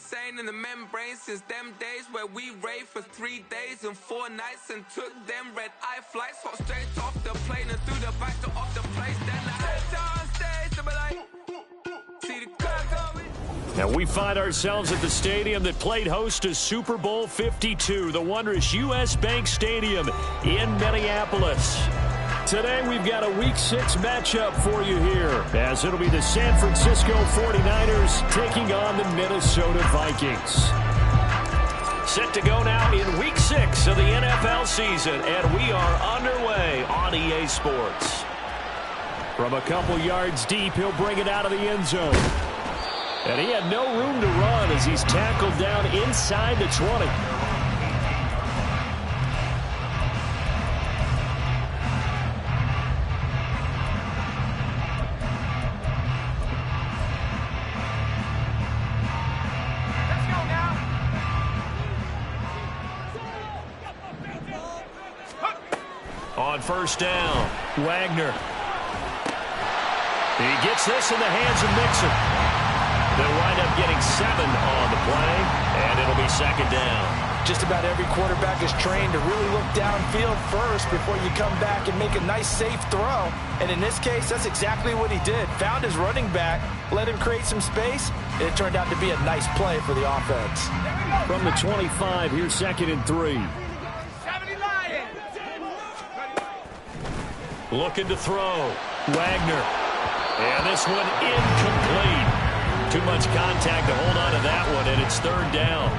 insane in the membrane since them days where we raved for 3 days and 4 nights and took them red-eye flights. Hop straight off the plane and through the back door of the place. Then I head down stage to be like, see the crowd going. Now we find ourselves at the stadium that played host to Super Bowl 52, the wondrous U.S. Bank Stadium in Minneapolis. Today we've got a Week 6 matchup for you here, as it'll be the San Francisco 49ers taking on the Minnesota Vikings. Set to go now in Week 6 of the NFL season, and we are underway on EA Sports. From a couple yards deep, he'll bring it out of the end zone. And he had no room to run as he's tackled down inside the 20. Let's go now. On first down, Wagner. He gets this in the hands of Mixon. They'll wind up getting 7 on the play, and it'll be second down. Just about every quarterback is trained to really look downfield first before you come back and make a nice, safe throw. And in this case, that's exactly what he did. Found his running back, let him create some space, and it turned out to be a nice play for the offense. From the 25, here's 2nd and 3. Looking to throw. Wagner. And this one incomplete. Too much contact to hold on to that one, and it's 3rd down.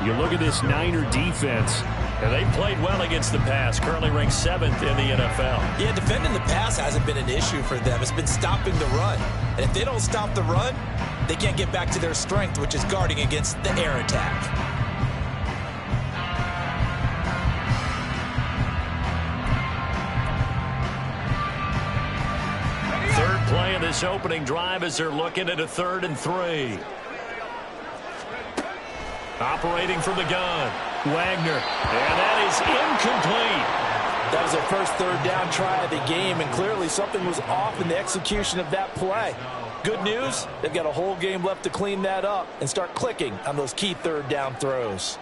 You look at this Niner defense, and they played well against the pass, currently ranked 7th in the NFL. Yeah, defending the pass hasn't been an issue for them. It's been stopping the run. And if they don't stop the run, they can't get back to their strength, which is guarding against the air attack. Play in this opening drive as they're looking at a 3rd and 3. Operating from the gun, Wagner, and that is incomplete. That was their first 3rd down try of the game, and clearly something was off in the execution of that play. Good news, they've got a whole game left to clean that up and start clicking on those key 3rd down throws.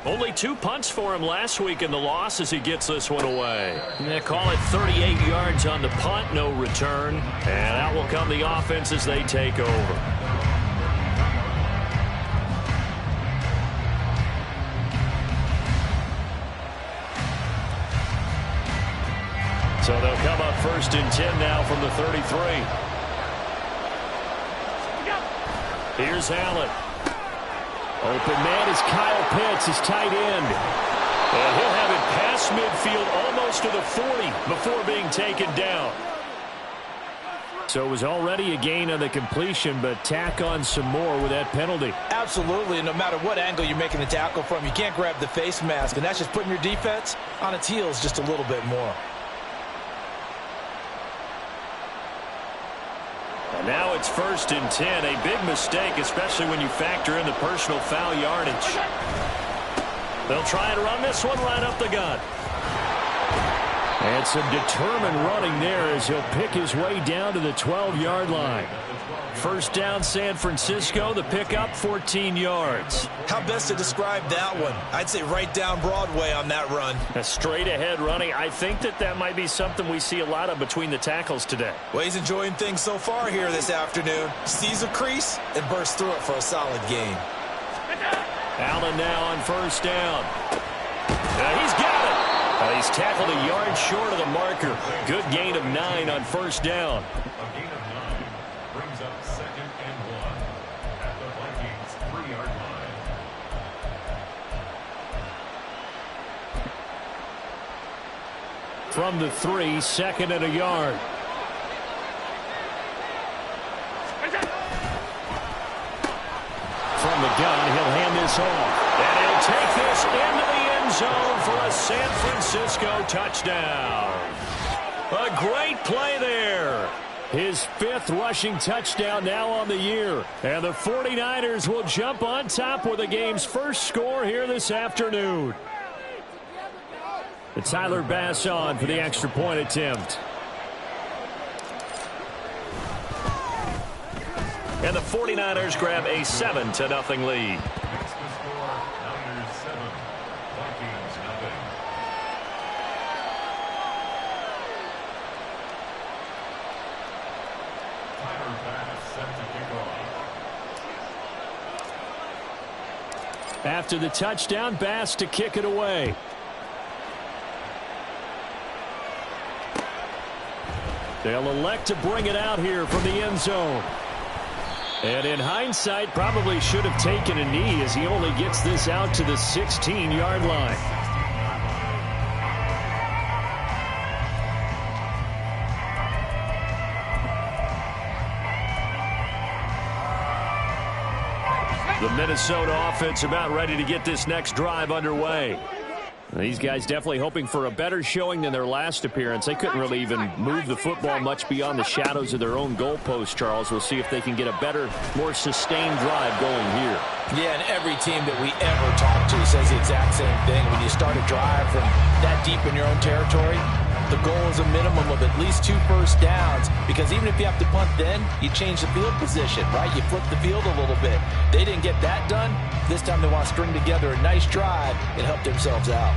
Only 2 punts for him last week in the loss as he gets this one away. And they call it 38 yards on the punt, no return. And out will come the offense as they take over. So they'll come up 1st and 10 now from the 33. Here's Allen. Open man is Kyle Pitts, his tight end. And he'll have it past midfield almost to the 40 before being taken down. So it was already a gain on the completion, but tack on some more with that penalty. Absolutely, and no matter what angle you're making the tackle from, you can't grab the face mask, and that's just putting your defense on its heels just a little bit more. And now it's 1st and 10, a big mistake, especially when you factor in the personal foul yardage. They'll try and run this one right up the gut. And some determined running there as he'll pick his way down to the 12-yard line. First down, San Francisco, the pickup, 14 yards. How best to describe that one? I'd say right down Broadway on that run. A straight-ahead running. I think that might be something we see a lot of between the tackles today. Well, he's enjoying things so far here this afternoon. Sees a crease and bursts through it for a solid gain. Allen now on first down. He's got it. He's tackled a yard short of the marker. Good gain of 9 on first down. Brings up 2nd and 1 at the Vikings 3-yard line. From the 3, 2nd and a yard. From the gun, he'll hand this off. And he'll take this into the end zone for a San Francisco touchdown. A great play there. His 5th rushing touchdown now on the year. And the 49ers will jump on top with the game's first score here this afternoon. Tyler Bass on for the extra point attempt. And the 49ers grab a 7-0 lead. Next to score, Niners 7, Vikings nothing. Timer pass set to kick off. After the touchdown, Bass to kick it away. They'll elect to bring it out here from the end zone. And in hindsight, probably should have taken a knee as he only gets this out to the 16-yard line. The Minnesota offense about ready to get this next drive underway. These guys definitely hoping for a better showing than their last appearance. They couldn't really even move the football much beyond the shadows of their own goalpost, Charles. We'll see if they can get a better, more sustained drive going here. Yeah, and every team that we ever talk to says the exact same thing. When you start a drive from that deep in your own territory, the goal is a minimum of at least 2 first downs, because even if you have to punt then, you change the field position, right? You flip the field a little bit. They didn't get that done. This time they want to string together a nice drive and help themselves out.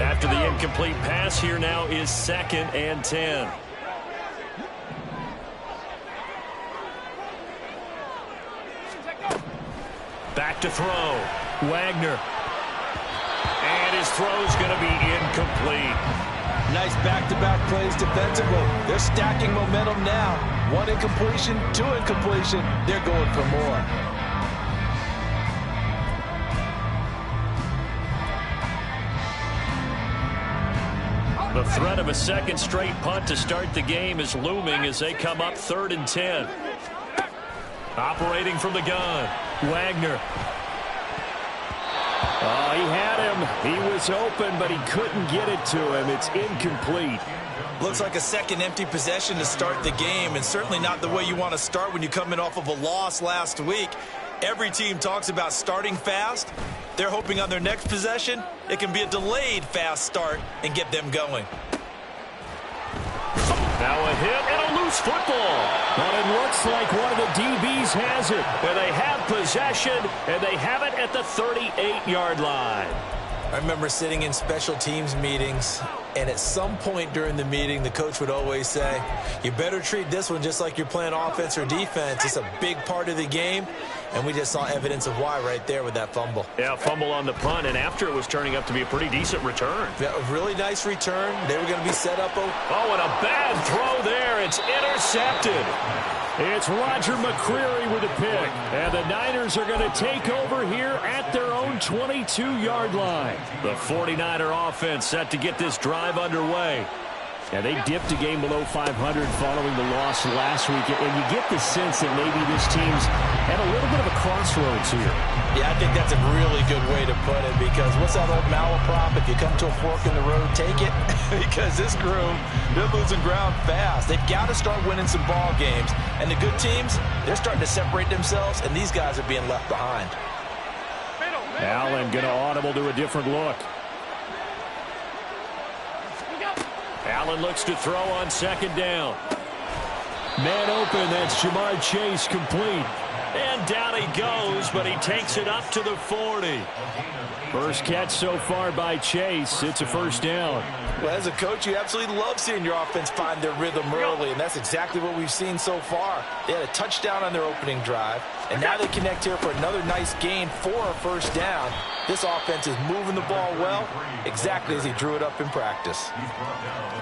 After the incomplete pass, here now is 2nd and 10. Back to throw. Wagner. And his throw's going to be incomplete. Nice back-to-back plays defensively. They're stacking momentum now. 1 incompletion, 2 incompletion. They're going for more. The threat of a second straight punt to start the game is looming as they come up 3rd and 10. Operating from the gun, Wagner. Oh, he had him. He was open, but he couldn't get it to him. It's incomplete. Looks like a second empty possession to start the game, and certainly not the way you want to start when you come in off of a loss last week. Every team talks about starting fast. They're hoping on their next possession, it can be a delayed fast start and get them going. Now a hit and a loose football. But it looks like one of the DBs has it. And they have possession, and they have it at the 38-yard line. I remember sitting in special teams meetings, and at some point during the meeting, the coach would always say, you better treat this one just like you're playing offense or defense. It's a big part of the game, and we just saw evidence of why right there with that fumble. Yeah, fumble on the punt, and after it was turning up to be a pretty decent return. Yeah, a really nice return. They were going to be set up. Oh, and a bad throw there. It's intercepted. It's Roger McCreary with a pick. And the Niners are going to take over here at their own 22-yard line. The 49er offense set to get this drive underway. And they dipped a game below 500 following the loss last week. And you get the sense that maybe this team's at a little bit of a crossroads here. Yeah, I think that's a really good way to put it, because what's that old malaprop? If you come to a fork in the road, take it. Because this group, they're losing ground fast. They've got to start winning some ball games. And the good teams, they're starting to separate themselves, and these guys are being left behind. Allen going to audible to a different look. Allen looks to throw on 2nd down. Man open, that's Jamar Chase complete. And down he goes, but he takes it up to the 40. First catch so far by Chase. It's a 1st down. Well, as a coach, you absolutely love seeing your offense find their rhythm early, and that's exactly what we've seen so far. They had a touchdown on their opening drive, and now they connect here for another nice gain for a 1st down. This offense is moving the ball well, exactly as he drew it up in practice.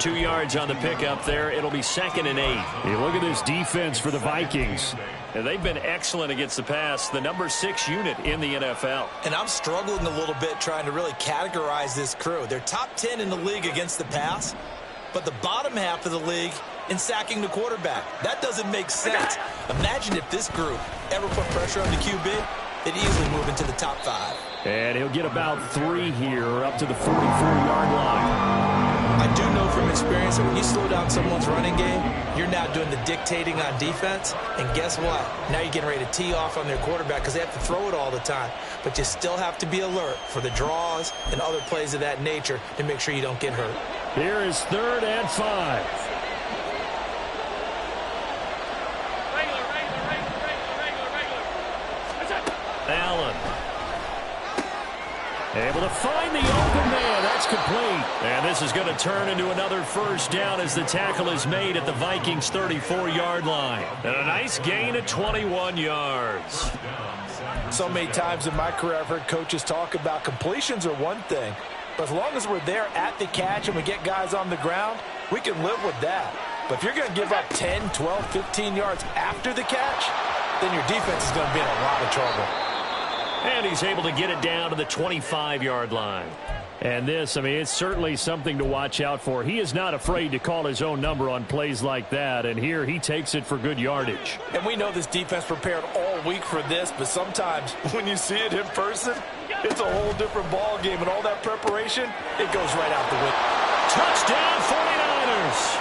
2 yards on the pickup there. It'll be 2nd and 8. Hey, look at this defense for the Vikings. And they've been excellent against the pass, the number 6 unit in the NFL. And I'm struggling a little bit trying to really categorize this crew. They're top 10 in the league against the pass, but the bottom half of the league in sacking the quarterback. That doesn't make sense. Imagine if this group ever put pressure on the QB, they'd easily move into the top 5. And he'll get about 3 here, up to the 44-yard line. I do know from experience that when you slow down someone's running game, you're now doing the dictating on defense. And guess what? Now you're getting ready to tee off on their quarterback because they have to throw it all the time. But you still have to be alert for the draws and other plays of that nature to make sure you don't get hurt. Here is 3rd and 5. Able to find the open man. That's complete. And this is going to turn into another first down as the tackle is made at the Vikings' 34-yard line. And a nice gain of 21 yards. So many times in my career I've heard coaches talk about completions are one thing, but as long as we're there at the catch and we get guys on the ground, we can live with that. But if you're going to give up 10, 12, 15 yards after the catch, then your defense is going to be in a lot of trouble. And he's able to get it down to the 25-yard line. And this, I mean, it's certainly something to watch out for. He is not afraid to call his own number on plays like that, and here he takes it for good yardage. And we know this defense prepared all week for this, but sometimes when you see it in person, it's a whole different ball game, and all that preparation, it goes right out the window. Touchdown 49ers!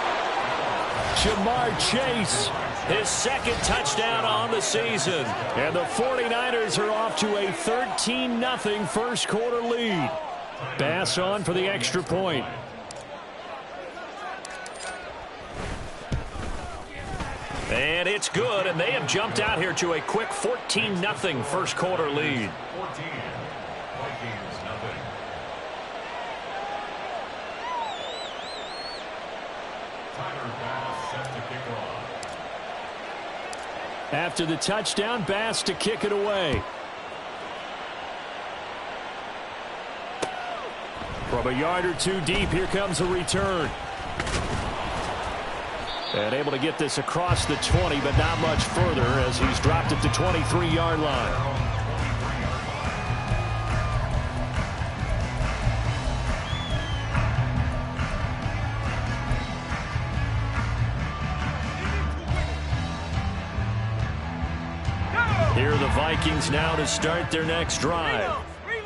Jamar Chase, his second touchdown on the season. And the 49ers are off to a 13-0 first quarter lead. Bass on for the extra point. And it's good, and they have jumped out here to a quick 14-0 first quarter lead. 14. Vikings nothing. Tyler Bass set to kick off. After the touchdown, Bass to kick it away. From a yard or two deep, here comes a return. And able to get this across the 20, but not much further as he's dropped it to 23-yard line. Here are the Vikings now to start their next drive.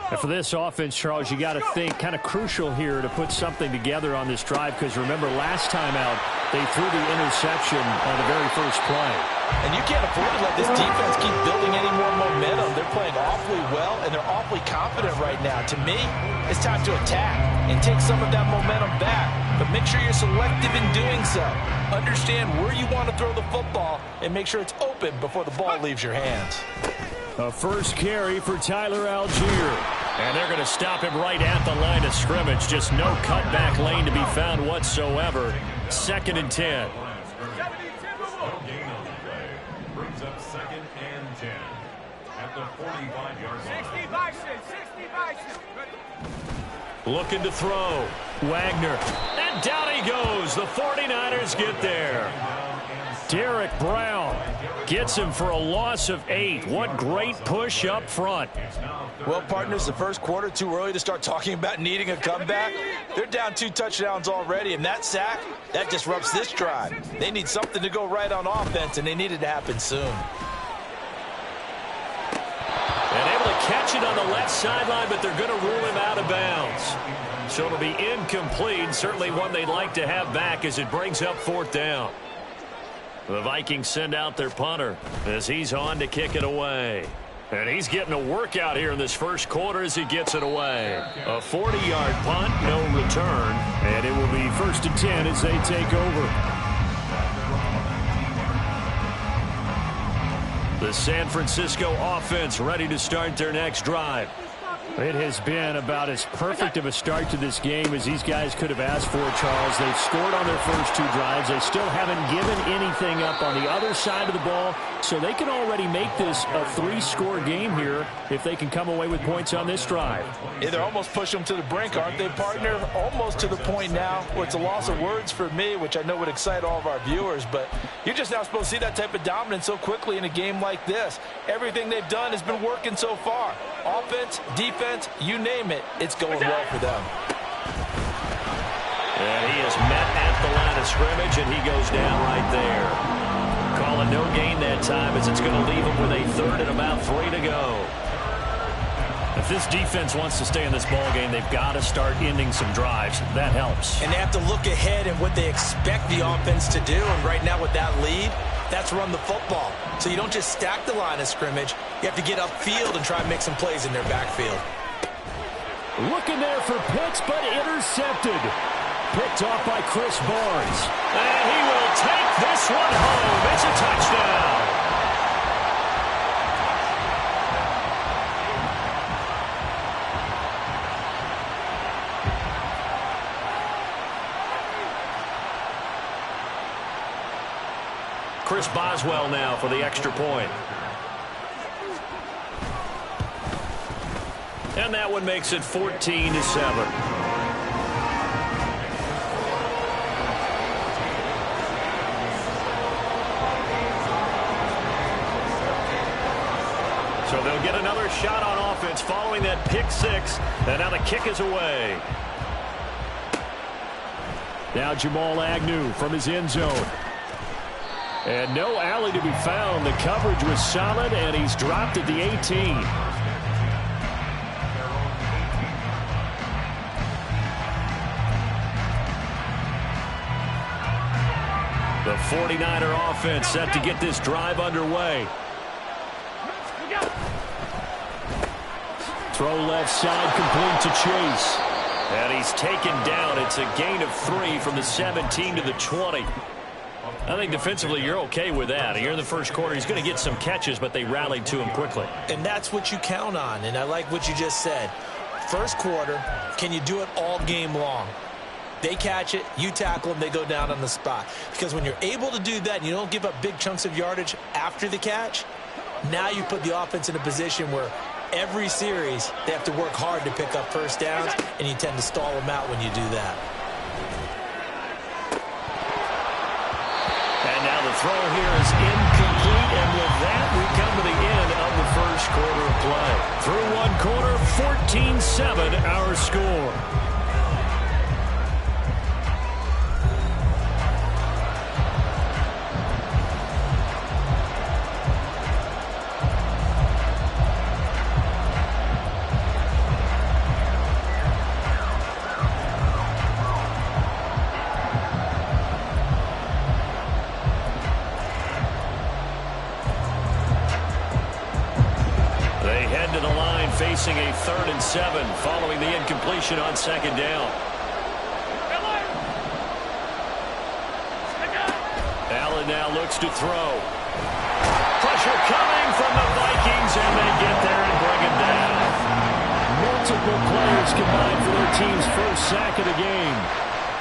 And for this offense, Charles, you got to think kind of crucial here to put something together on this drive, because remember last time out they threw the interception on the very first play. And you can't afford to let this defense keep building any more momentum. They're playing awfully well, and they're awfully confident right now. To me, it's time to attack and take some of that momentum back. But make sure you're selective in doing so. Understand where you want to throw the football and make sure it's open before the ball leaves your hands. A first carry for Tyler Algier. And they're going to stop him right at the line of scrimmage. Just no cutback lane to be found whatsoever. 2nd and 10. No gain on the play. Brings up 2nd and 10 at the 45-yard line. 60 Looking to throw. Wagner. And down he goes. The 49ers get there. Derek Brown gets him for a loss of 8. What great push up front. Well, partners, the first quarter, too early to start talking about needing a comeback. They're down 2 touchdowns already, and that sack, that disrupts this drive. They need something to go right on offense, and they need it to happen soon. And able to catch it on the left sideline, but they're going to rule him out of bounds. So it'll be incomplete. Certainly one they'd like to have back as it brings up 4th down. The Vikings send out their punter as he's on to kick it away. And he's getting a workout here in this first quarter as he gets it away. A 40-yard punt, no return. And it will be 1st and 10 as they take over. The San Francisco offense ready to start their next drive. It has been about as perfect of a start to this game as these guys could have asked for, Charles. They've scored on their first 2 drives. They still haven't given anything up on the other side of the ball, so they can already make this a 3-score game here if they can come away with points on this drive. Yeah, they're almost pushing them to the brink, aren't they, partner? Almost to the point now where it's a loss of words for me, which I know would excite all of our viewers, but you're just now supposed to see that type of dominance so quickly in a game like this. Everything they've done has been working so far. Offense, defense, you name it, it's going well for them. And he is met at the line of scrimmage, and he goes down right there. Call it no gain that time as it's going to leave him with a 3rd and about 3 to go. If this defense wants to stay in this ball game, they've got to start ending some drives. That helps. And they have to look ahead at what they expect the offense to do, and right now with that lead, that's run the football. So you don't just stack the line of scrimmage. You have to get upfield and try and make some plays in their backfield. Looking there for Pitts, but intercepted. Picked off by Chris Barnes. And he will take this one home. It's a touchdown. Chris Boswell now for the extra point. And that one makes it 14-7. So they'll get another shot on offense following that pick six. And now the kick is away. Now Jamal Agnew from his end zone. And no alley to be found. The coverage was solid, and he's dropped at the 18. The 49er offense set to get this drive underway. Throw left side, complete to Chase. And he's taken down. It's a gain of 3 from the 17 to the 20. I think defensively you're okay with that. Here in the first quarter, he's going to get some catches, but they rallied to him quickly. And that's what you count on, and I like what you just said. First quarter, can you do it all game long? They catch it, you tackle them, they go down on the spot. Because when you're able to do that and you don't give up big chunks of yardage after the catch, now you put the offense in a position where every series they have to work hard to pick up first downs, and you tend to stall them out when you do that. And now the throw here is incomplete, and with that we come to the end of the first quarter of play. Through one quarter, 14-7 our score. Facing a 3rd and 7 following the incompletion on second down. Allen now looks to throw. Pressure coming from the Vikings, and they get there and bring it down. Multiple players combined for their team's first sack of the game.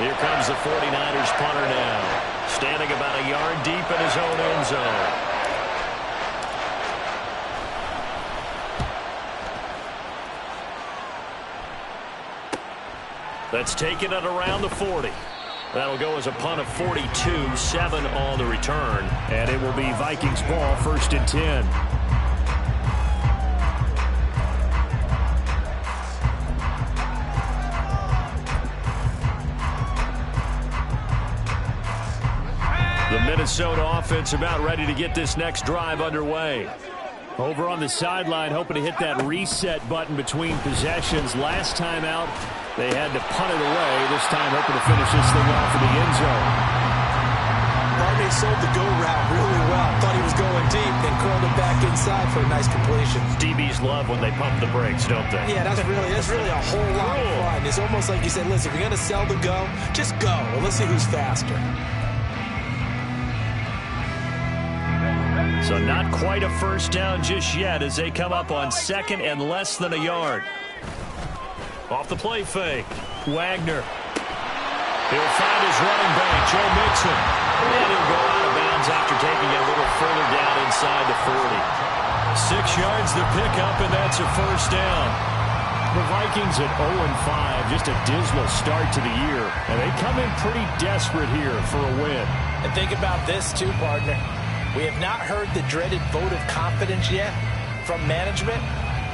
Here comes the 49ers punter now, standing about a yard deep in his own end zone. That's taken it around the 40. That'll go as a punt of 42, 7 on the return. And it will be Vikings ball, 1st and 10. The Minnesota offense about ready to get this next drive underway. Over on the sideline, hoping to hit that reset button between possessions. Last time out, they had to punt it away. This time hoping to finish this thing off in the end zone. Barney sold the go route really well. Thought he was going deep, then curled it back inside for a nice completion. DBs love when they pump the brakes, don't they? Yeah, that's really a whole lot of fun. It's almost like you said, listen, if you're going to sell the go, just go. Well, let's see who's faster. So not quite a first down just yet as they come up on 2nd and less than a yard. Off the play fake. Wagner. He'll find his running back, Joe Mixon. And he'll go out of bounds after taking it a little further down inside the 40. 6 yards the pickup, and that's a first down. The Vikings at 0-5, just a dismal start to the year. And they come in pretty desperate here for a win. And think about this too, partner. We have not heard the dreaded vote of confidence yet from management.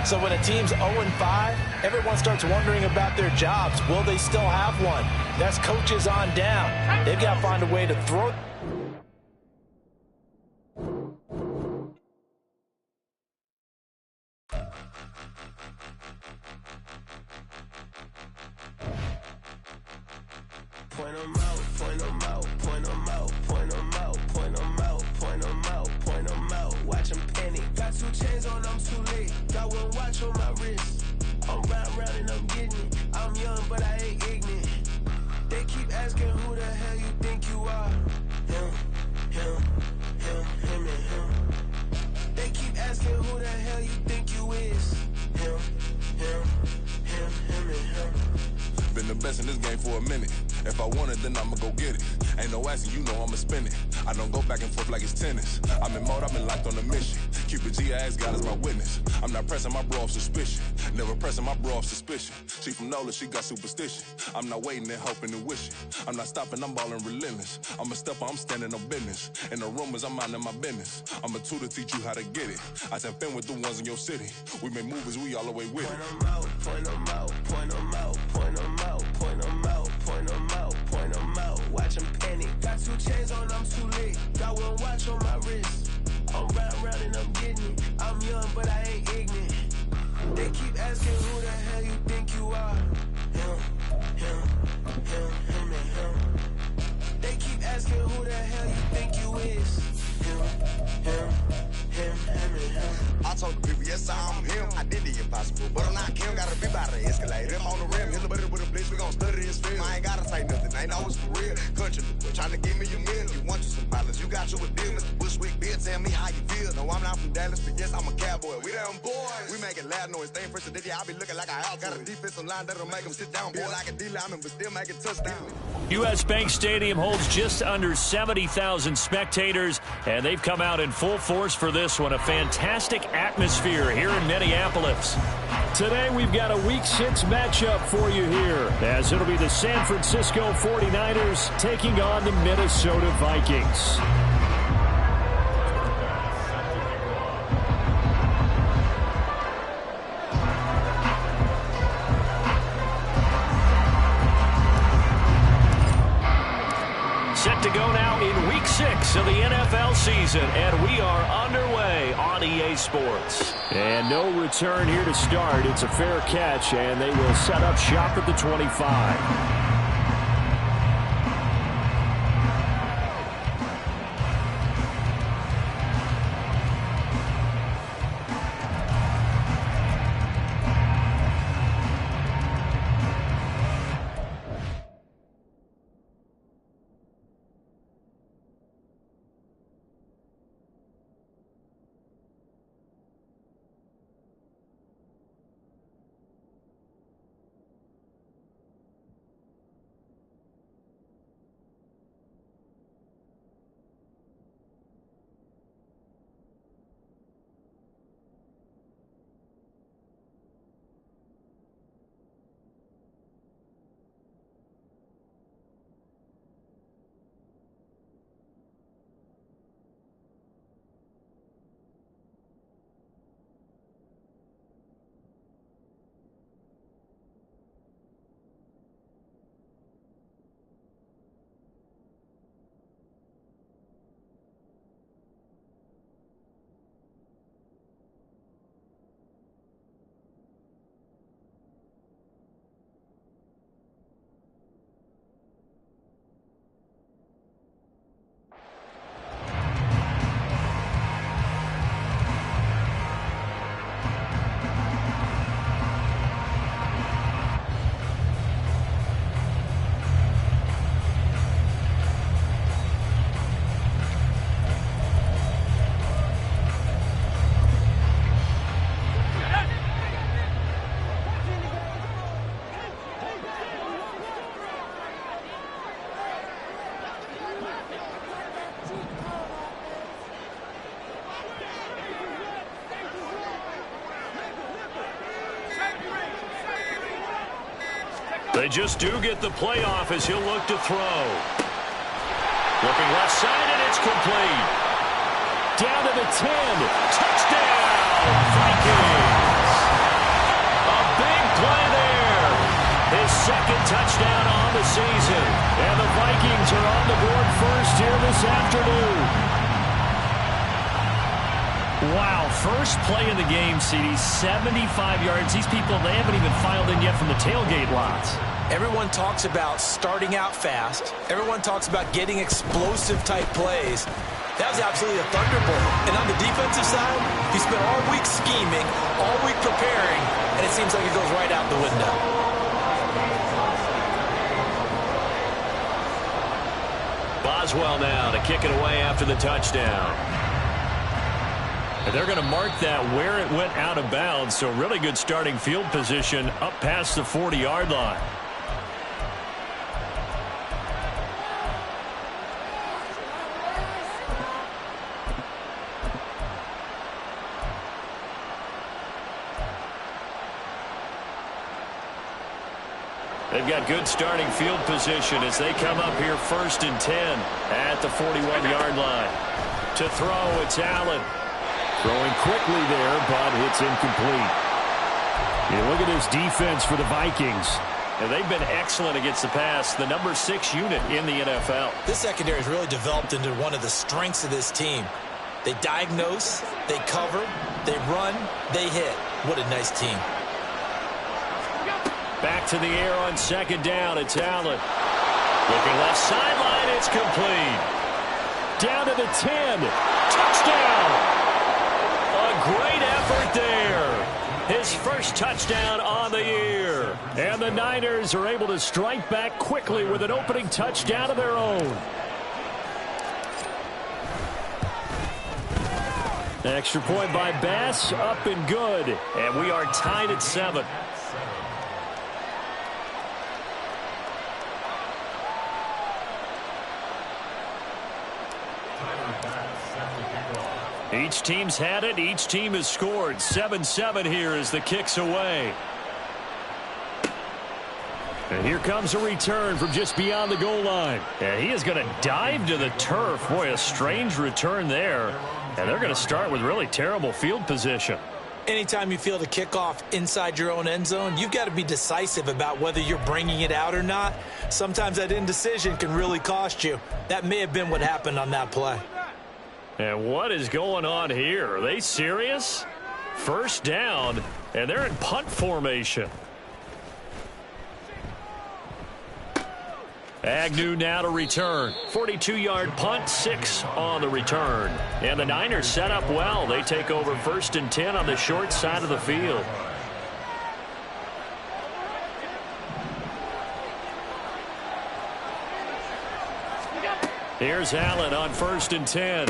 So when a team's 0-5, everyone starts wondering about their jobs. Will they still have one? That's coaches on down. They've got to find a way to throw. Point them out, point them out, point them out, point them out, point them out, point them out, point them out. Watch them panic. Got 2 chains on, I'm too late. Got 1 watch on my wrist. I'm round and I'm getting it. I'm young, but I ain't ignorant. They keep asking who the hell you think you are. Him, and him. They keep asking who the hell you think you is. Him, and him. Been the best in this game for a minute. If I want it, then I'ma go get it. Ain't no asking, you know I'ma spend it. I don't go back and forth like it's tennis. I'm in mode, I've been locked on a mission. Cupid G, I ask God as my witness. I'm not pressing my bro off suspicion. Never pressing my bro off suspicion. She from Nola, she got superstition. I'm not waiting and hoping and wishing. I'm not stopping, I'm balling relentless. I'm a stepper, I'm standing on business. In the rumors, I'm minding my business. I'm a tutor, teach you how to get it. I said, fin with the ones in your city. We make movies, we all the way with it. Point them out, point them out, point them out, point them out, point them out, point them out, point them out. Watch them panic. Got 2 chains on, I'm too late. Got 1 watch on my wrist. I'm round and I'm getting it. I'm young, but I ain't ignorant. They keep asking who the hell you think you are. Him, and him. They keep asking who the hell you think you is. Him, and him. I told the people, yes, I'm him. I did the impossible, but I'm not him. Gotta be by the escalator. Him on the rim, hit a bit with a blitz. We gon' study his film. I ain't gotta say nothing. Ain't always for real. Country, trying to give me a meal. You want you some pilots. You got you a deal. Mr. Bushwick, Bill, tell me how you feel. No, I'm not from Dallas, but yes, I'm a cowboy. We them boys. We making loud noise. Staying first today, I be looking like a house. Got a defensive line that'll make them sit down. Feel like a D-lineman, but still making touchdowns. U.S. Bank Stadium holds just under 70,000 spectators, and they've come out in full force for this one. A fantastic atmosphere here in Minneapolis. Today we've got a Week 6 matchup for you here, as it'll be the San Francisco 49ers taking on the Minnesota Vikings. Set to go now in Week 6 of the NFL season, and we are underway on EA Sports. And no return here to start. It's a fair catch, and they will set up shop at the 25. They just do get the playoff as he'll look to throw. Looking left side, and it's complete. Down to the 10. Touchdown, Vikings. A big play there. His second touchdown on the season. And the Vikings are on the board first here this afternoon. Wow, first play of the game, CD, 75 yards. These people, they haven't even filed in yet from the tailgate lots. Everyone talks about starting out fast. Everyone talks about getting explosive-type plays. That was absolutely a thunderbolt. And on the defensive side, he spent all week scheming, all week preparing, and it seems like it goes right out the window. Boswell now to kick it away after the touchdown. And they're going to mark that where it went out of bounds, so really good starting field position up past the 40-yard line. They've got good starting field position as they come up here 1st and 10 at the 41-yard line. To throw, it's Allen. Throwing quickly there, but it's incomplete. You look at this defense for the Vikings. And they've been excellent against the pass, the number 6 unit in the NFL. This secondary has really developed into one of the strengths of this team. They diagnose, they cover, they run, they hit. What a nice team. Back to the air on 2nd down. It's Allen. Looking left sideline. It's complete. Down to the 10. Touchdown. A great effort there. His first touchdown on the year. And the Niners are able to strike back quickly with an opening touchdown of their own. Extra point by Bass. Up and good. And we are tied at 7. Each team's had it. Each team has scored. 7-7 here as the kick's away. And here comes a return from just beyond the goal line. And he is going to dive to the turf. Boy, a strange return there. And they're going to start with really terrible field position. Anytime you field a kickoff inside your own end zone, you've got to be decisive about whether you're bringing it out or not. Sometimes that indecision can really cost you. That may have been what happened on that play. And what is going on here? Are they serious? 1st down, and they're in punt formation. Agnew now to return. 42-yard punt, 6 on the return. And the Niners set up well. They take over 1st and 10 on the short side of the field. Here's Allen on 1st and 10.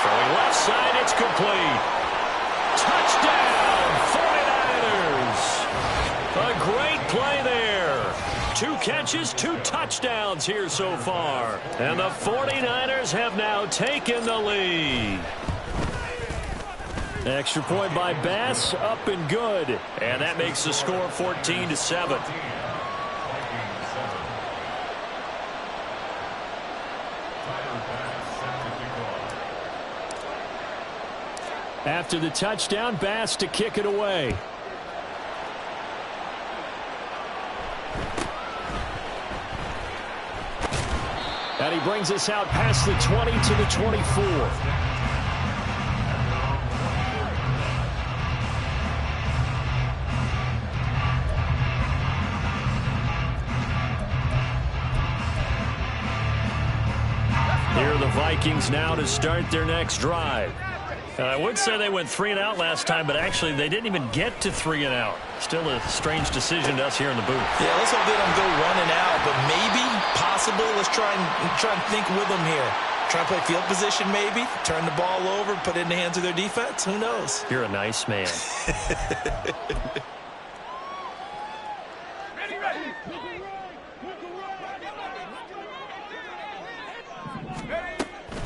Throwing left side, it's complete. Touchdown, 49ers. A great play there. 2 catches, 2 touchdowns here so far. And the 49ers have now taken the lead. Extra point by Bass, up and good. And that makes the score 14-7. After the touchdown, Bass to kick it away. And he brings us out past the 20 to the 24. Here are the Vikings now to start their next drive. I would say they went 3 and out last time, but actually they didn't even get to 3 and out. Still a strange decision to us here in the booth. Yeah, let's hope they don't go 1 and out, but maybe, possibly, let's try and think with them here. Try to play field position maybe, turn the ball over, put it in the hands of their defense. Who knows? You're a nice man.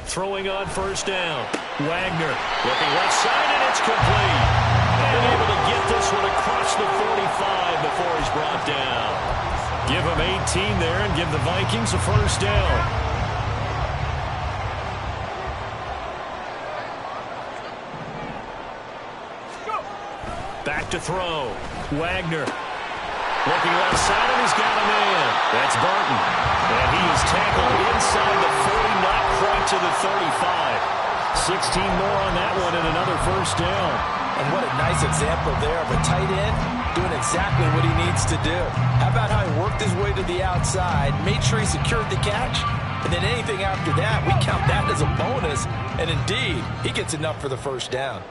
Throwing on 1st down. Wagner looking left side, and it's complete. And able to get this one across the 45 before he's brought down. Give him 18 there and give the Vikings a 1st down. Back to throw. Wagner looking left side, and he's got a man. That's Barton. And he is tackled inside the 40, not quite to the 35. 16 more on that one and another 1st down. And what a nice example there of a tight end doing exactly what he needs to do. How about how he worked his way to the outside, made sure he secured the catch, and then anything after that, we count that as a bonus. And indeed, he gets enough for the 1st down.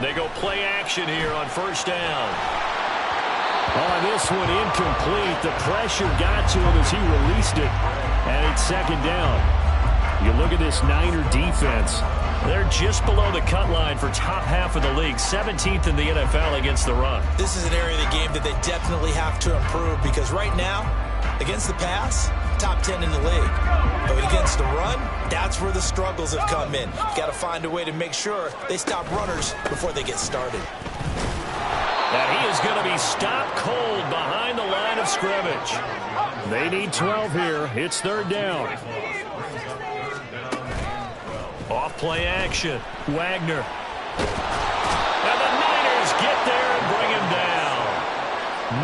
They go play action here on 1st down. On this one, incomplete. The pressure got to him as he released it. And it's 2nd down. You look at this Niner defense. They're just below the cut line for top half of the league. 17th in the NFL against the run. This is an area of the game that they definitely have to improve because right now, against the pass, top 10 in the league. But against the run, that's where the struggles have come in. Got to find a way to make sure they stop runners before they get started. And he is going to be stopped cold behind the line of scrimmage. They need 12 here. It's third down. Off play action. Wagner. And the Niners get there and bring him down.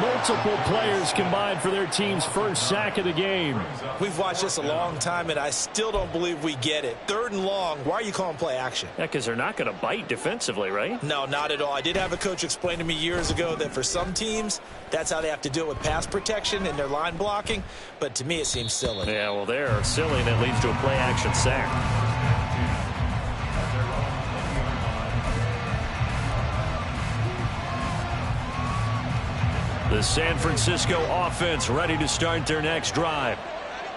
Multiple players combined for their team's first sack of the game. We've watched this a long time, and I still don't believe we get it. Third and long, why are you calling play action? Yeah, because they're not going to bite defensively, right? No, not at all. I did have a coach explain to me years ago that for some teams, that's how they have to deal with pass protection and their line blocking. But to me, it seems silly. Yeah, well, they're silly, and it leads to a play action sack. The San Francisco offense ready to start their next drive.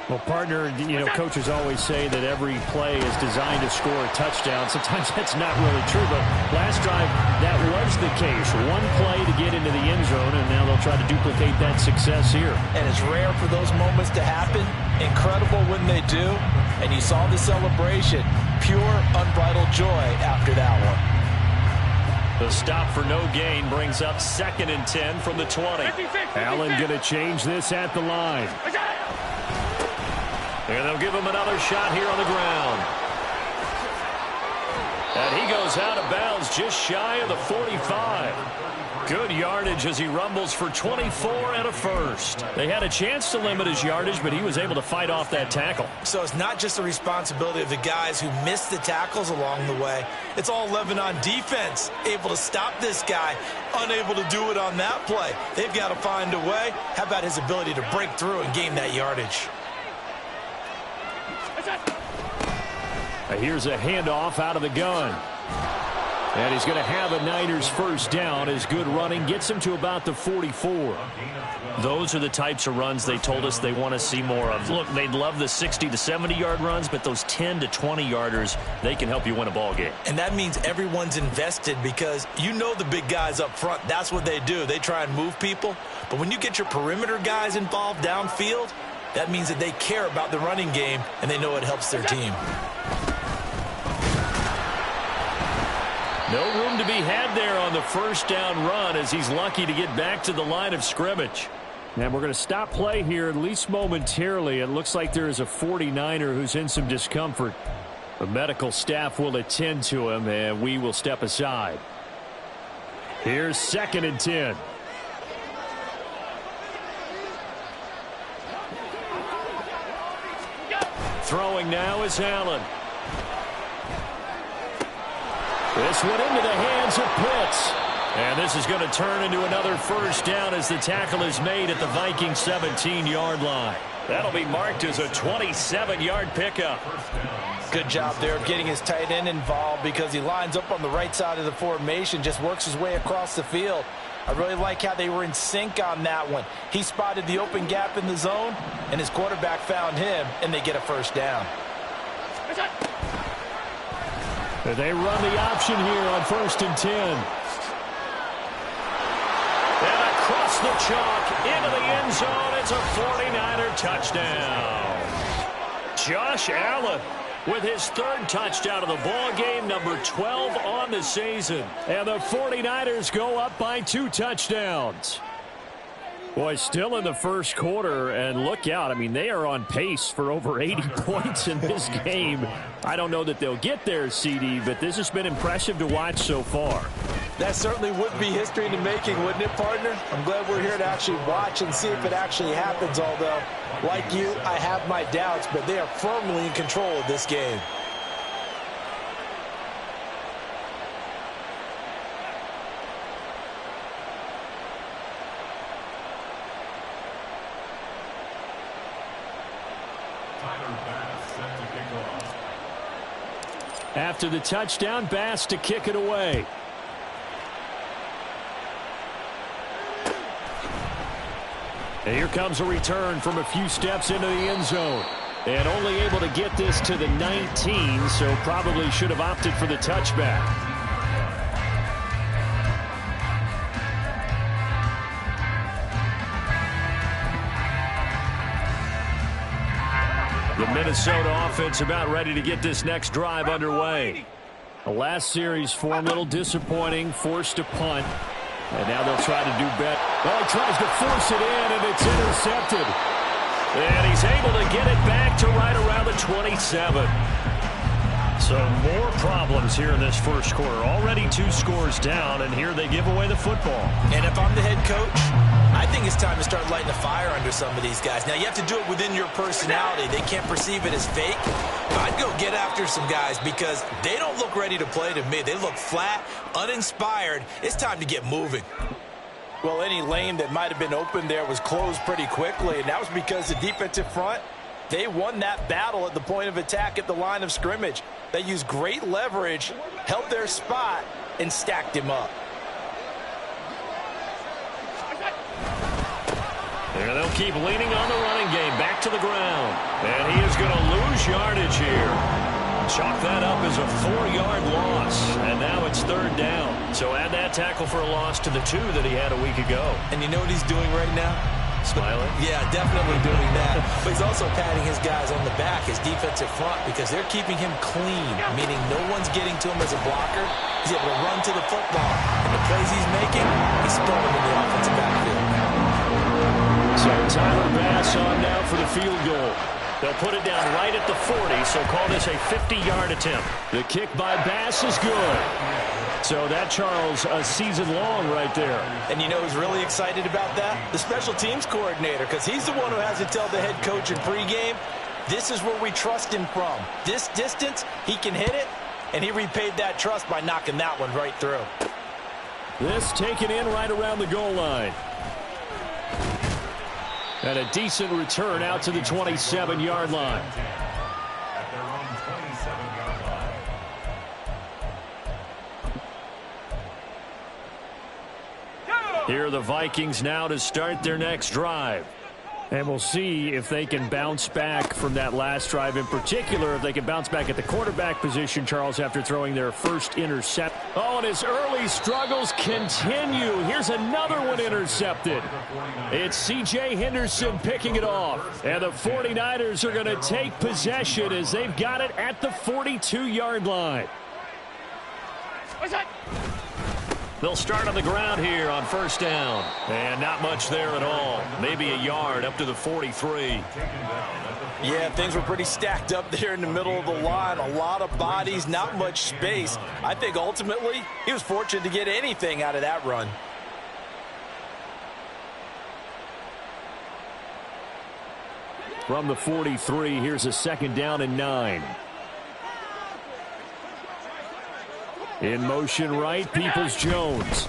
Well, partner, coaches always say that every play is designed to score a touchdown. Sometimes that's not really true, but last drive, that was the case. One play to get into the end zone, and now they'll try to duplicate that success here. And it's rare for those moments to happen. Incredible when they do. And you saw the celebration. Pure, unbridled joy after that one. The stop for no gain brings up 2nd and 10 from the 20. Allen going to change this at the line. And they'll give him another shot here on the ground. And he goes out of bounds just shy of the 45. Good yardage as he rumbles for 24 and a first. They had a chance to limit his yardage, but he was able to fight off that tackle. So it's not just the responsibility of the guys who missed the tackles along the way. It's all 11 on defense, able to stop this guy, unable to do it on that play. They've got to find a way. How about his ability to break through and gain that yardage? Here's a handoff out of the gun. And he's going to have a Niners first down as good running gets him to about the 44. Those are the types of runs they told us they want to see more of. Look, they'd love the 60 to 70-yard runs, but those 10 to 20-yarders, they can help you win a ball game. And that means everyone's invested because you know the big guys up front. That's what they do. They try and move people. But when you get your perimeter guys involved downfield, that means that they care about the running game, and they know it helps their team. No room to be had there on the first down run as he's lucky to get back to the line of scrimmage. And we're going to stop play here, at least momentarily. It looks like there is a 49er who's in some discomfort. The medical staff will attend to him, and we will step aside. Here's 2nd and 10. Throwing now is Allen. This one into the hands of Pitts. And this is going to turn into another first down as the tackle is made at the Vikings 17-yard line. That'll be marked as a 27-yard pickup. Good job there of getting his tight end involved because he lines up on the right side of the formation, just works his way across the field. I really like how they were in sync on that one. He spotted the open gap in the zone, and his quarterback found him, and they get a first down. They run the option here on 1st and 10. And across the chalk into the end zone. It's a 49er touchdown. Josh Allen with his 3rd touchdown of the ball game, number 12 on the season. And the 49ers go up by 2 touchdowns. Boy, still in the first quarter, and look out. I mean, they are on pace for over 80 points in this game. I don't know that they'll get there, CD, but this has been impressive to watch so far. That certainly would be history in the making, wouldn't it, partner? I'm glad we're here to actually watch and see if it actually happens, although, like you, I have my doubts, but they are firmly in control of this game. After the touchdown, Bass to kick it away. And here comes a return from a few steps into the end zone. And only able to get this to the 19, so probably should have opted for the touchback. The Minnesota offense about ready to get this next drive underway. The last series for a little disappointing, forced to punt. And now they'll try to do better. Oh, he tries to force it in, and it's intercepted. And he's able to get it back to right around the 27. So more problems here in this first quarter. Already 2 scores down, and here they give away the football. And if I'm the head coach, I think it's time to start lighting a fire under some of these guys. Now, you have to do it within your personality. They can't perceive it as fake. But I'd go get after some guys because they don't look ready to play to me. They look flat, uninspired. It's time to get moving. Well, any lane that might have been open there was closed pretty quickly, and that was because the defensive front, they won that battle at the point of attack at the line of scrimmage. They used great leverage, held their spot, and stacked him up. There they'll keep leaning on the running game. Back to the ground. And he is going to lose yardage here. Chalk that up as a 4-yard loss. And now it's 3rd down. So add that tackle for a loss to the 2 that he had a week ago. And you know what he's doing right now? Smiling? Yeah, definitely doing that. But he's also patting his guys on the back, his defensive front, because they're keeping him clean, meaning no one's getting to him as a blocker. He's able to run to the football. And the plays he's making, he's throwing them in the offensive backfield. So Tyler Bass on now for the field goal. They'll put it down right at the 40, so call this a 50-yard attempt. The kick by Bass is good. So that, Charles, a season long right there. And you know who's really excited about that? The special teams coordinator, because he's the one who has to tell the head coach in pregame, this is where we trust him from. This distance, he can hit it, and he repaid that trust by knocking that one right through. This taken in right around the goal line. And a decent return out to the 27-yard line. At their own 27-yard line. Here are the Vikings now to start their next drive. And we'll see if they can bounce back from that last drive. In particular, if they can bounce back at the quarterback position, Charles, after throwing their first intercept. Oh, and his early struggles continue. Here's another one intercepted. It's C.J. Henderson picking it off. And the 49ers are going to take possession as they've got it at the 42-yard line. What's that? They'll start on the ground here on 1st down. And not much there at all. Maybe a yard up to the 43. Yeah, things were pretty stacked up there in the middle of the line. A lot of bodies, not much space. I think ultimately he was fortunate to get anything out of that run. From the 43, here's a 2nd down and 9. In motion right, Peoples-Jones.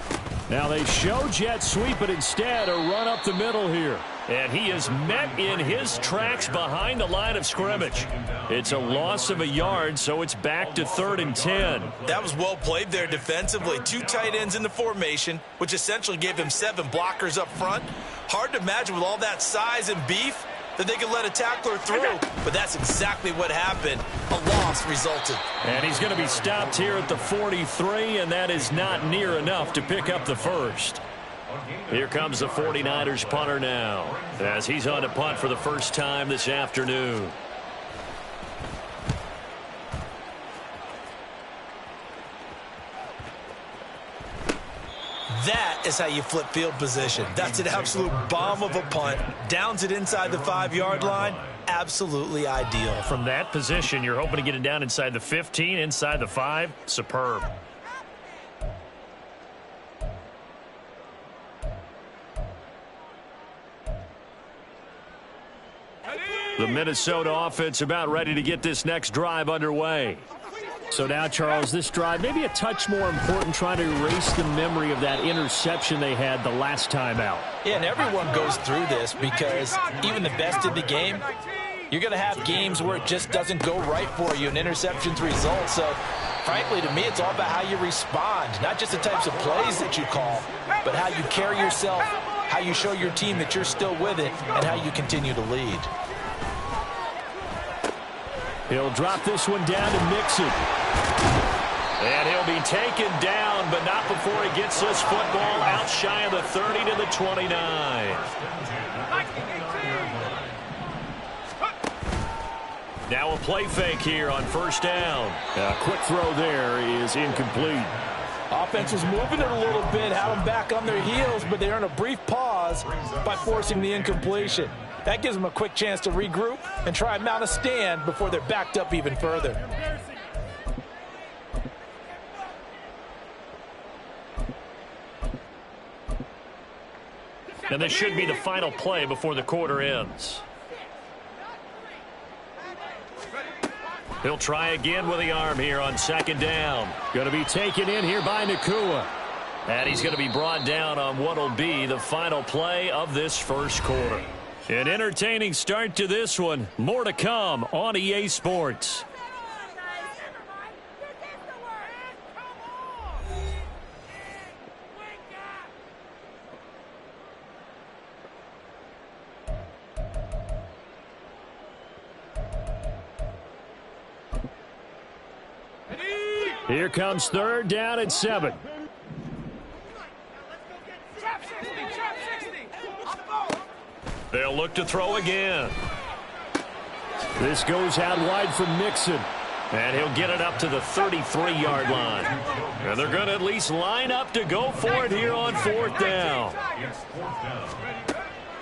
Now they show jet sweep, but instead a run up the middle here. And he is met in his tracks behind the line of scrimmage. It's a loss of a yard, so it's back to 3rd and 10. That was well played there defensively. 2 tight ends in the formation, which essentially gave him 7 blockers up front. Hard to imagine with all that size and beef that they could let a tackler through, but that's exactly what happened. A loss resulted. And he's going to be stopped here at the 43, and that is not near enough to pick up the first. Here comes the 49ers punter now, as he's on to punt for the first time this afternoon. That is how you flip field position. That's an absolute bomb of a punt. Downs it inside the 5-yard line. Absolutely ideal. From that position, you're hoping to get it down inside the 15, inside the 5. Superb. The Minnesota offense about ready to get this next drive underway. So now, Charles, this drive maybe a touch more important, trying to erase the memory of that interception they had the last time out. Yeah, and everyone goes through this because even the best in the game, you're going to have games where it just doesn't go right for you and interceptions result. So, frankly, to me, it's all about how you respond, not just the types of plays that you call, but how you carry yourself, how you show your team that you're still with it, and how you continue to lead. He'll drop this one down to Mixon. And he'll be taken down, but not before he gets this football out shy of the 30 to the 29. Now a play fake here on 1st down. A quick throw there is incomplete. Off offense was moving it a little bit, had them back on their heels, but they earned a brief pause by forcing the incompletion. That gives them a quick chance to regroup and try and mount a stand before they're backed up even further. And this should be the final play before the quarter ends. He'll try again with the arm here on second down. Going to be taken in here by Nakua. And he's going to be brought down on what will be the final play of this first quarter. An entertaining start to this one. More to come on EA Sports. Here comes third down and 7. They'll look to throw again. This goes out wide from Mixon. And he'll get it up to the 33-yard line. And they're going to at least line up to go for it here on fourth down.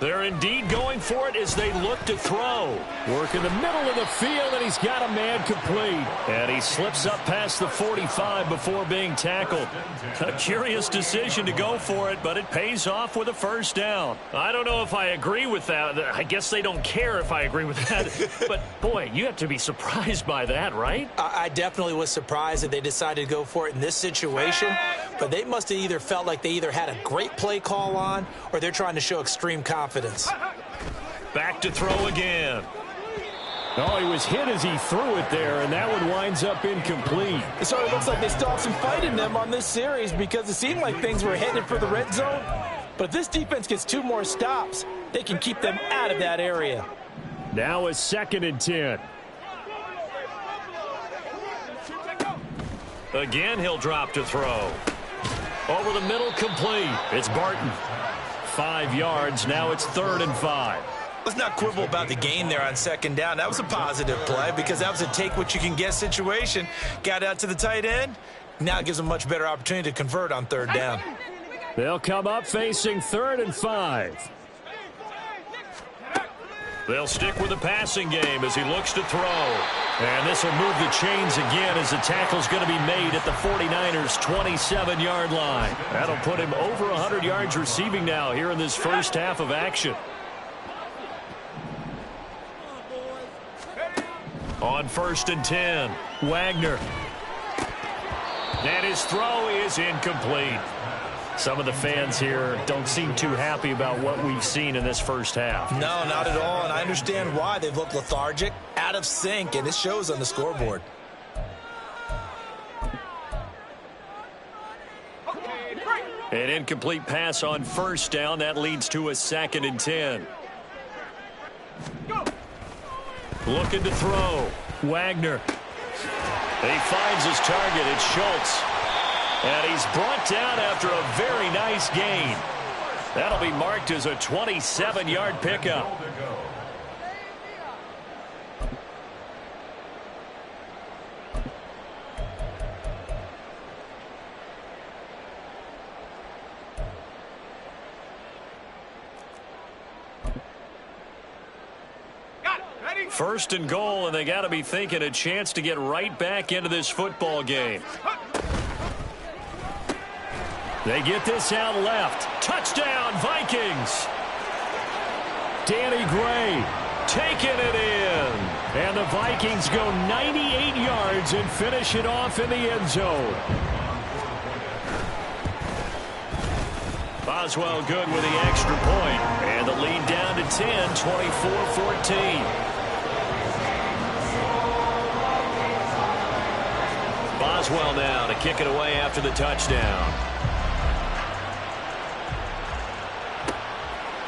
They're indeed going for it as they look to throw. Work in the middle of the field, and he's got a man complete. And he slips up past the 45 before being tackled. A curious decision to go for it, but it pays off with a first down. I don't know if I agree with that. I guess they don't care if I agree with that. But, boy, you have to be surprised by that, right? I definitely was surprised that they decided to go for it in this situation. But they must have either felt like they either had a great play call on or they're trying to show extreme confidence. Back to throw again. Oh, he was hit as he threw it there, and that one winds up incomplete. So it looks like they still have some fight in them on this series because it seemed like things were headed for the red zone. But if this defense gets 2 more stops, they can keep them out of that area. Now a 2nd and 10. Again, he'll drop to throw. Over the middle, complete. It's Barton. 5 yards. Now it's 3rd and 5. Let's not quibble about the gain there on second down. That was a positive play because that was a take-what-you-can-get situation. Got out to the tight end. Now it gives them a much better opportunity to convert on 3rd down. They'll come up facing 3rd and 5. They'll stick with the passing game as he looks to throw. And this will move the chains again as the tackle's going to be made at the 49ers' 27-yard line. That'll put him over 100 yards receiving now here in this first half of action. On 1st and 10, Wagner. And his throw is incomplete. Some of the fans here don't seem too happy about what we've seen in this first half. No, not at all, and I understand why. They've looked lethargic, out of sync, and it shows on the scoreboard. An incomplete pass on 1st down. That leads to a 2nd and 10. Looking to throw. Wagner. He finds his target. It's Schultz. And he's brought down after a very nice gain. That'll be marked as a 27-yard pickup. First and goal, and they got to be thinking a chance to get right back into this football game. They get this out left. Touchdown, Vikings. Danny Gray taking it in. And the Vikings go 98 yards and finish it off in the end zone. Boswell good with the extra point. And the lead down to 10, 24-14. Boswell now to kick it away after the touchdown.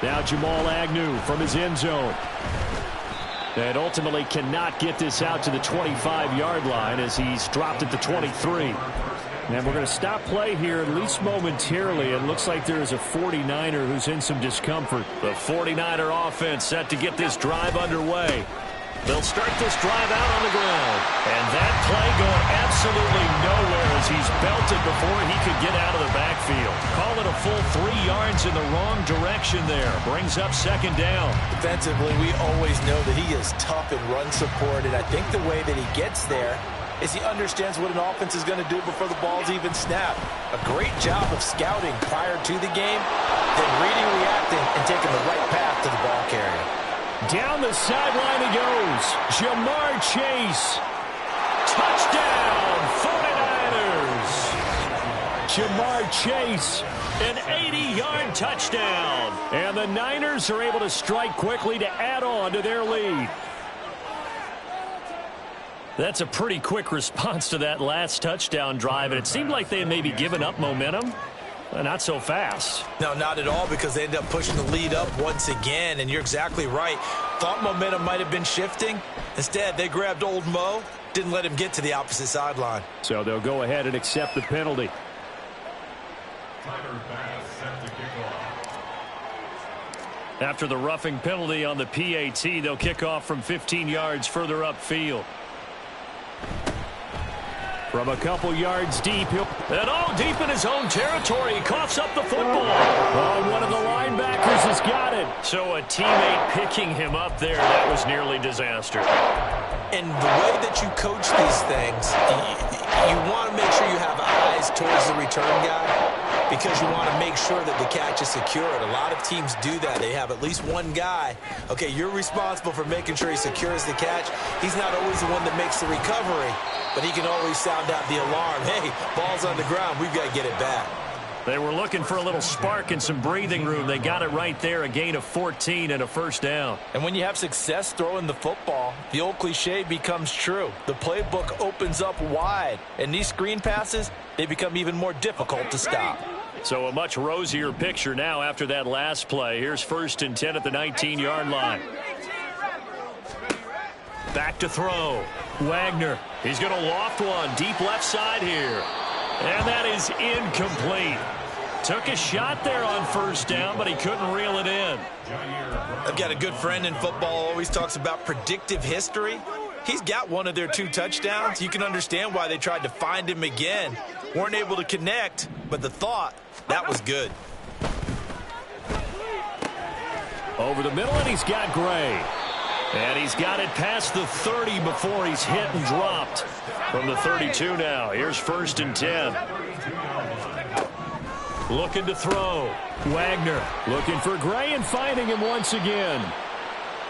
Now Jamal Agnew from his end zone. And ultimately cannot get this out to the 25-yard line as he's dropped at the 23. And we're going to stop play here at least momentarily. It looks like there is a 49er who's in some discomfort. The 49er offense set to get this drive underway. They'll start this drive out on the ground. And that play going absolutely nowhere as he's belted before he could get out of the backfield. Call it a full 3 yards in the wrong direction there. Brings up second down. Defensively, we always know that he is tough in run support, and I think the way that he gets there is he understands what an offense is going to do before the ball's even snapped. A great job of scouting prior to the game, then reading, reacting, and taking the right path to the ball carrier. Down the sideline he goes. Jamar Chase. Touchdown, 49ers. Jamar Chase, an 80-yard touchdown. And the Niners are able to strike quickly to add on to their lead. That's a pretty quick response to that last touchdown drive, and it seemed like they had maybe given up momentum. Not so fast. No, not at all, because they end up pushing the lead up once again, and you're exactly right. Thought momentum might have been shifting. Instead, they grabbed old Mo, didn't let him get to the opposite sideline. So they'll go ahead and accept the penalty. After the roughing penalty on the PAT, they'll kick off from 15 yards further upfield. From a couple yards deep, and all deep in his own territory, he coughs up the football. Oh, one of the linebackers has got it. So a teammate picking him up there, that was nearly disaster. And the way that you coach these things, you want to make sure you have eyes towards the return guy, because you want to make sure that the catch is secured. A lot of teams do that. They have at least one guy. Okay, you're responsible for making sure he secures the catch. He's not always the one that makes the recovery, but he can always sound out the alarm. Hey, ball's on the ground. We've got to get it back. They were looking for a little spark and some breathing room. They got it right there, a gain of 14 and a first down. And when you have success throwing the football, the old cliche becomes true. The playbook opens up wide, and these screen passes, they become even more difficult to stop. So a much rosier picture now after that last play. Here's 1st and 10 at the 19-yard line. Back to throw. Wagner. He's going to loft one deep left side here. And that is incomplete. Took a shot there on first down, but he couldn't reel it in. I've got a good friend in football, always talks about predictive history. He's got one of their 2 touchdowns. You can understand why they tried to find him again. Weren't able to connect, but the thought, that was good. Over the middle, and he's got Gray. And he's got it past the 30 before he's hit and dropped. From the 32 now, here's 1st and 10. Looking to throw. Wagner looking for Gray and finding him once again.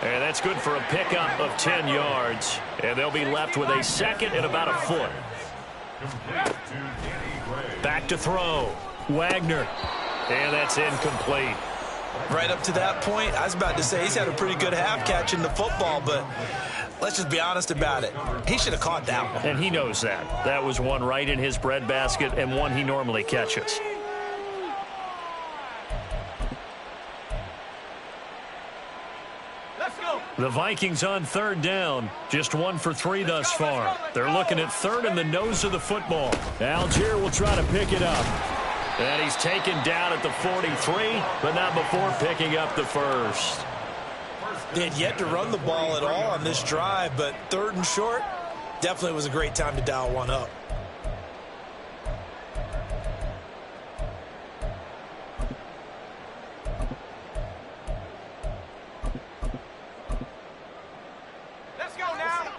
And that's good for a pickup of 10 yards. And they'll be left with a second and about a foot. Back to throw. Wagner. And that's incomplete. Right up to that point, I was about to say he's had a pretty good half catching the football, but let's just be honest about it. He should have caught that one. And he knows that. That was one right in his breadbasket and one he normally catches. The Vikings on 3rd down. Just 1 for 3 thus far. They're looking at 3rd in the nose of the football. Algier will try to pick it up. And he's taken down at the 43, but not before picking up the first. They had yet to run the ball at all on this drive, but 3rd and short, definitely was a great time to dial one up. Let's go now.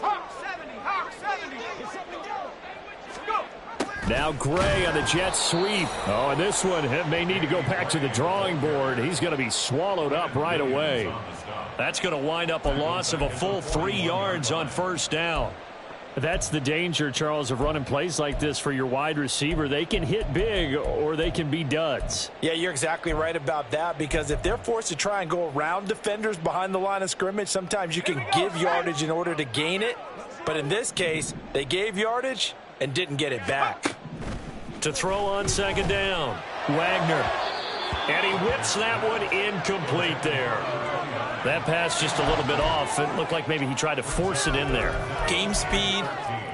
Hawk 70, Hawk 70. Go. Now Gray on the jet sweep. Oh, and this one may need to go back to the drawing board. He's going to be swallowed up right away. That's going to wind up a loss of a full 3 yards on first down. That's the danger, Charles, of running plays like this for your wide receiver. They can hit big or they can be duds. Yeah, you're exactly right about that, because if they're forced to try and go around defenders behind the line of scrimmage, sometimes you can give yardage in order to gain it. But in this case, they gave yardage and didn't get it back. To throw on second down, Wagner. And he whips that one incomplete there. That pass just a little bit off. It looked like maybe he tried to force it in there. Game speed,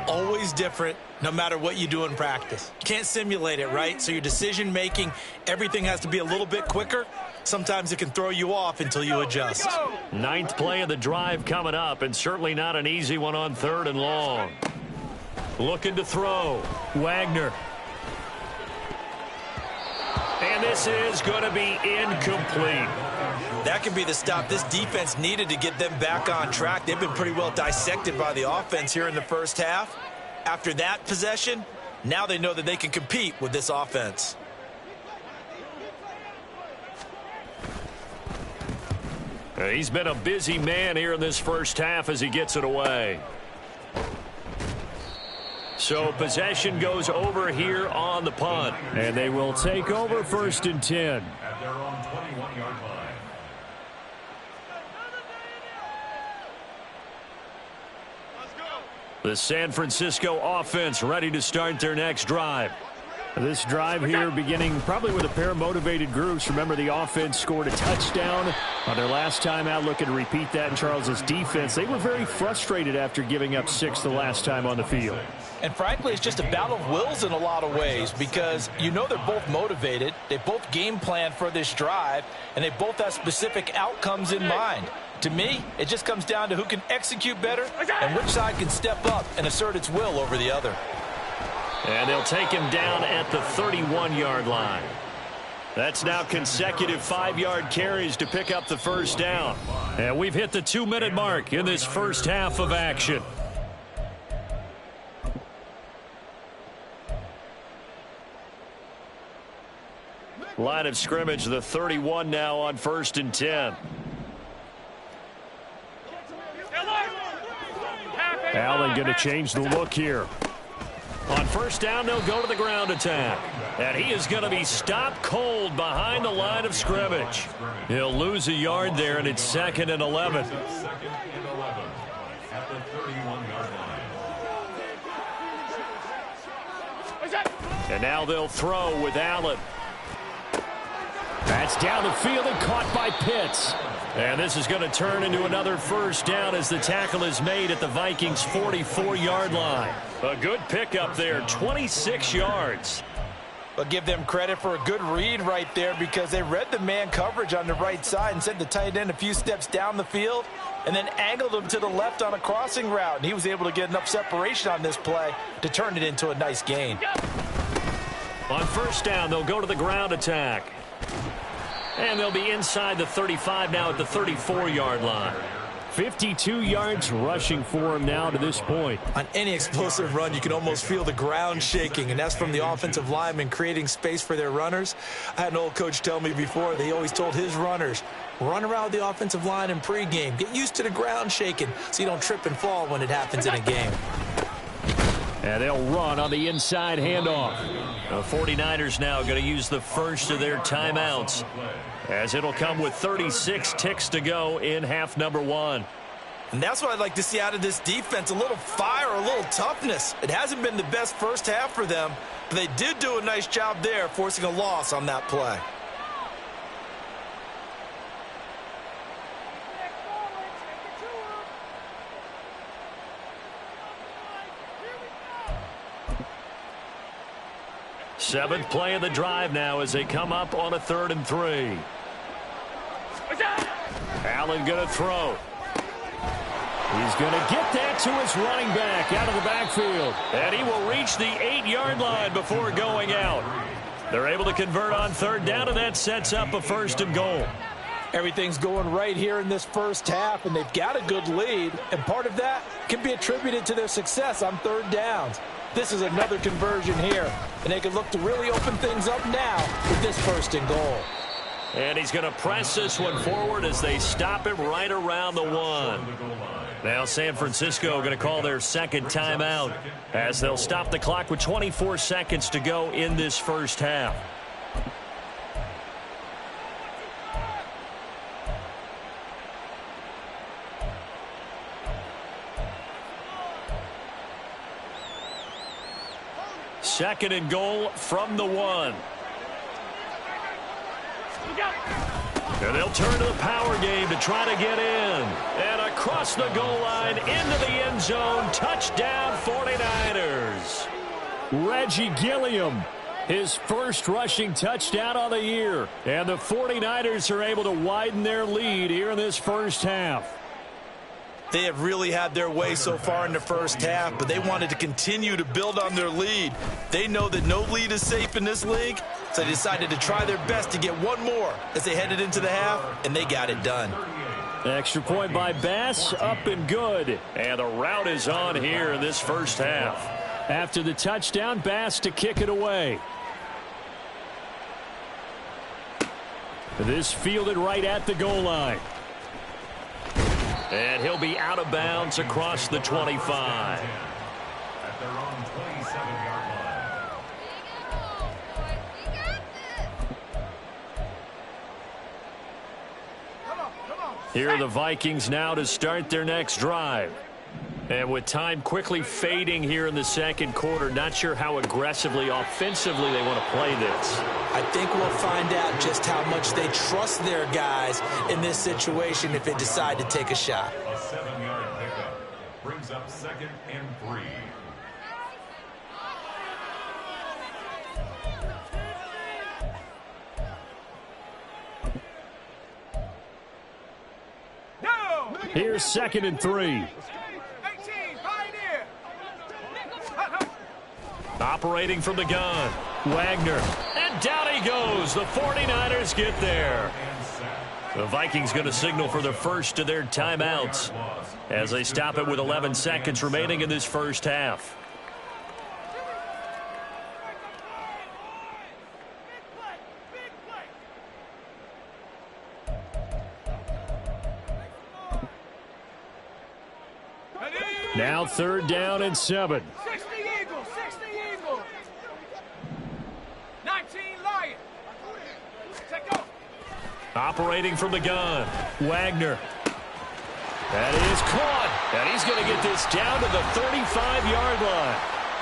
always always different no matter what you do in practice. You can't simulate it, right? So your decision-making, everything has to be a little bit quicker. Sometimes it can throw you off until you adjust. 9th play of the drive coming up, and certainly not an easy one on 3rd and long. Looking to throw. Wagner. And this is going to be incomplete. That could be the stop this defense needed to get them back on track. They've been pretty well dissected by the offense here in the first half. After that possession, now they know that they can compete with this offense. He's been a busy man here in this first half as he gets it away. So possession goes over here on the punt. And they will take over 1st and 10. At their own 21-yard line. The San Francisco offense ready to start their next drive. This drive here beginning probably with a pair of motivated groups. Remember, the offense scored a touchdown on their last time out. Looking to repeat that in Charles's defense. They were very frustrated after giving up 6 the last time on the field. And frankly, it's just a battle of wills in a lot of ways because you know they're both motivated. They both game plan for this drive, and they both have specific outcomes in mind. To me, it just comes down to who can execute better and which side can step up and assert its will over the other. And they'll take him down at the 31-yard line. That's now consecutive 5-yard carries to pick up the first down. And we've hit the 2-minute mark in this first half of action. Line of scrimmage, the 31 now on 1st and 10. Allen going to change the look here. On first down, they'll go to the ground attack. And he is going to be stopped cold behind the line of scrimmage. He'll lose a yard there, and it's 2nd and 11. Second and 11 at the 31-yard line. And now they'll throw with Allen. That's down the field and caught by Pitts. And this is going to turn into another first down as the tackle is made at the Vikings' 44-yard line. A good pickup there, 26 yards. But give them credit for a good read right there because they read the man coverage on the right side and sent the tight end a few steps down the field and then angled him to the left on a crossing route. And he was able to get enough separation on this play to turn it into a nice gain. On first down, they'll go to the ground attack. And they'll be inside the 35 now at the 34-yard line. 52 yards rushing for him now to this point. On any explosive run, you can almost feel the ground shaking, and that's from the offensive linemen creating space for their runners. I had an old coach tell me before, they always told his runners, run around the offensive line in pregame. Get used to the ground shaking so you don't trip and fall when it happens in a game. And they'll run on the inside handoff. The 49ers now going to use the first of their timeouts, as it'll come with 36 ticks to go in half number 1. And that's what I'd like to see out of this defense, a little fire, a little toughness. It hasn't been the best first half for them, but they did do a nice job there, forcing a loss on that play. Seventh play of the drive now as they come up on a 3rd and 3. Allen going to throw. He's going to get that to his running back out of the backfield. And he will reach the 8-yard line before going out. They're able to convert on 3rd down, and that sets up a 1st and goal. Everything's going right here in this first half, and they've got a good lead. And part of that can be attributed to their success on 3rd downs. This is another conversion here, and they can look to really open things up now with this 1st and goal. And he's going to press this one forward as they stop him right around the 1. Now San Francisco going to call their second timeout as they'll stop the clock with 24 seconds to go in this first half. Second and goal from the 1. And they'll turn to the power game to try to get in. And across the goal line, into the end zone, touchdown 49ers. Reggie Gilliam, his first rushing touchdown on the year. And the 49ers are able to widen their lead here in this first half. They have really had their way so far in the first half, but they wanted to continue to build on their lead. They know that no lead is safe in this league, so they decided to try their best to get one more as they headed into the half, and they got it done. Extra point by Bass, up and good. And the route is on here in this first half. After the touchdown, Bass to kick it away. This fielded right at the goal line. And he'll be out of bounds across the 25. At their own 27-yard line. Here are the Vikings now to start their next drive. And with time quickly fading here in the second quarter, not sure how aggressively, offensively they want to play this. I think we'll find out just how much they trust their guys in this situation if they decide to take a shot. A 7-yard pickup brings up 2nd and 3. Here's 2nd and 3. Operating from the gun, Wagner. And down he goes. The 49ers get there. The Vikings going to signal for the first of their timeouts as they stop it with 11 seconds remaining in this first half. Now 3rd down and 7. 60 Eagles, 60 Eagles. 19 Lions. Take off. Operating from the gun, Wagner. That is caught, and he's going to get this down to the 35-yard line.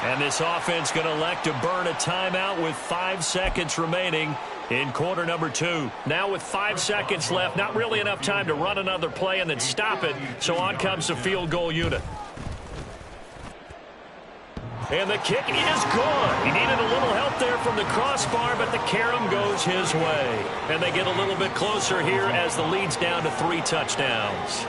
And this offense going to elect to burn a timeout with 5 seconds remaining in quarter number 2. Now with 5 seconds left, not really enough time to run another play and then stop it, so on comes the field goal unit. And the kick is good. He needed a little help there from the crossbar, but the carom goes his way. And they get a little bit closer here as the lead's down to 3 touchdowns.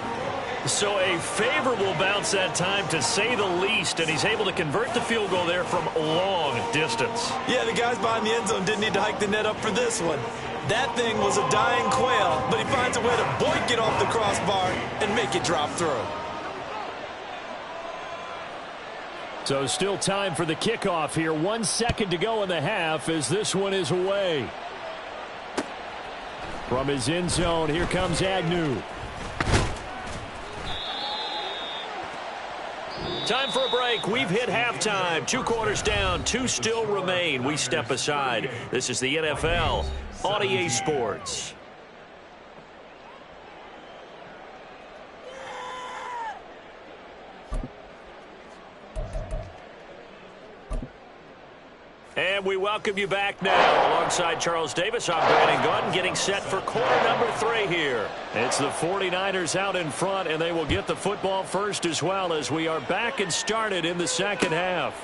So a favorable bounce that time, to say the least, and he's able to convert the field goal there from long distance. Yeah, the guys behind the end zone didn't need to hike the net up for this one. That thing was a dying quail, but he finds a way to boink it off the crossbar and make it drop through. So still time for the kickoff here. 1 second to go in the half as this one is away. From his end zone, here comes Agnew. Time for a break. We've hit halftime. 2 quarters down, 2 still remain. We step aside. This is the NFL on EA Sports. And we welcome you back now. Alongside Charles Davis, I'm Brandon Gordon, getting set for quarter number 3 here. It's the 49ers out in front, and they will get the football first as well as we are back and started in the second half.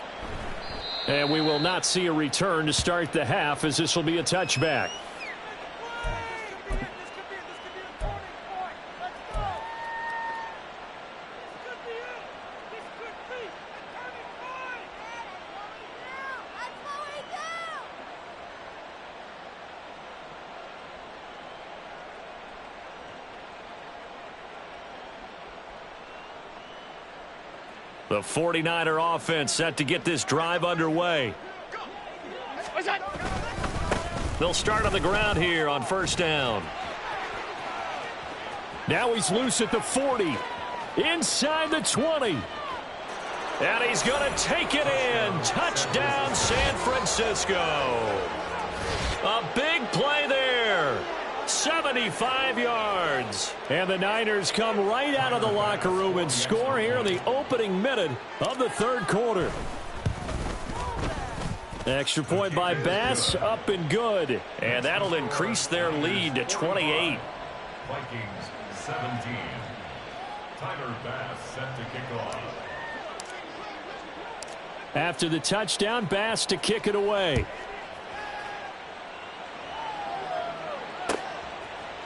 And we will not see a return to start the half, as this will be a touchback. The 49er offense set to get this drive underway. They'll start on the ground here on first down. Now he's loose at the 40. Inside the 20. And he's going to take it in. Touchdown, San Francisco. A big play there. 75 yards. And the Niners come right out of the locker room and score here in the opening minute of the third quarter. Extra point by Bass, up and good. And that'll increase their lead to 28. Vikings 17. Tyler Bass set to kick off. After the touchdown, Bass to kick it away.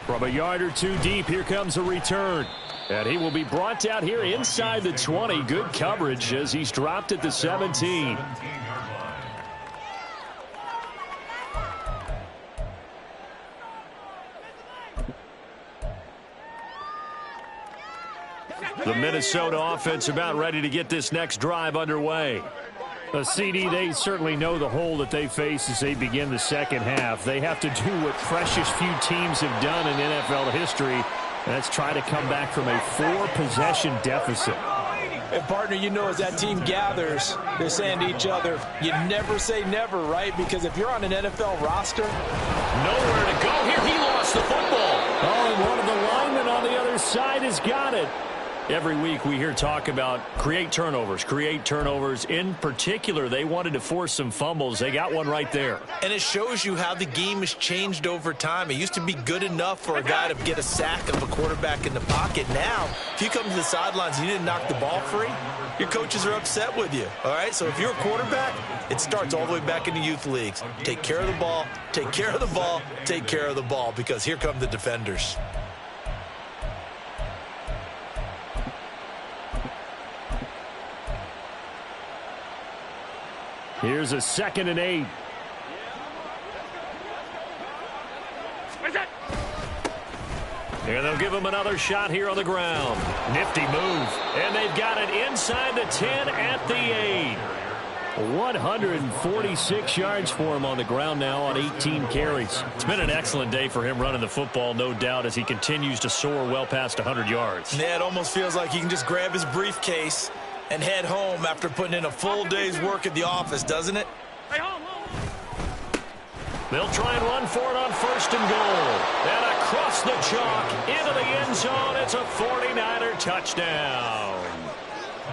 From a yard or two deep, here comes a return. And he will be brought down here inside the 20. Good coverage as he's dropped at the 17. The Minnesota offense about ready to get this next drive underway. CD, they certainly know the hole that they face as they begin the second half. They have to do what precious few teams have done in NFL history, and that's try to come back from a 4-possession deficit. And, partner, you know as that team gathers, they're saying to each other, you never say never, right? Because if you're on an NFL roster. Nowhere to go here. He lost the football. Oh, and one of the linemen on the other side has got it. Every week we hear talk about create turnovers. In particular, they wanted to force some fumbles. They got one right there. And it shows you how the game has changed over time. It used to be good enough for a guy to get a sack of a quarterback in the pocket. Now, if you come to the sidelines and you didn't knock the ball free, your coaches are upset with you. All right? So if you're a quarterback, it starts all the way back in the youth leagues. Take care of the ball, take care of the ball, take care of the ball, because here come the defenders. Here's a 2nd and 8. And they'll give him another shot here on the ground. Nifty move. And they've got it inside the 10 at the 8. 146 yards for him on the ground now on 18 carries. It's been an excellent day for him running the football, no doubt, as he continues to soar well past 100 yards. Yeah, it almost feels like he can just grab his briefcase and head home after putting in a full day's work at the office, doesn't it? They'll try and run for it on 1st and goal. And across the chalk into the end zone. It's a 49er touchdown.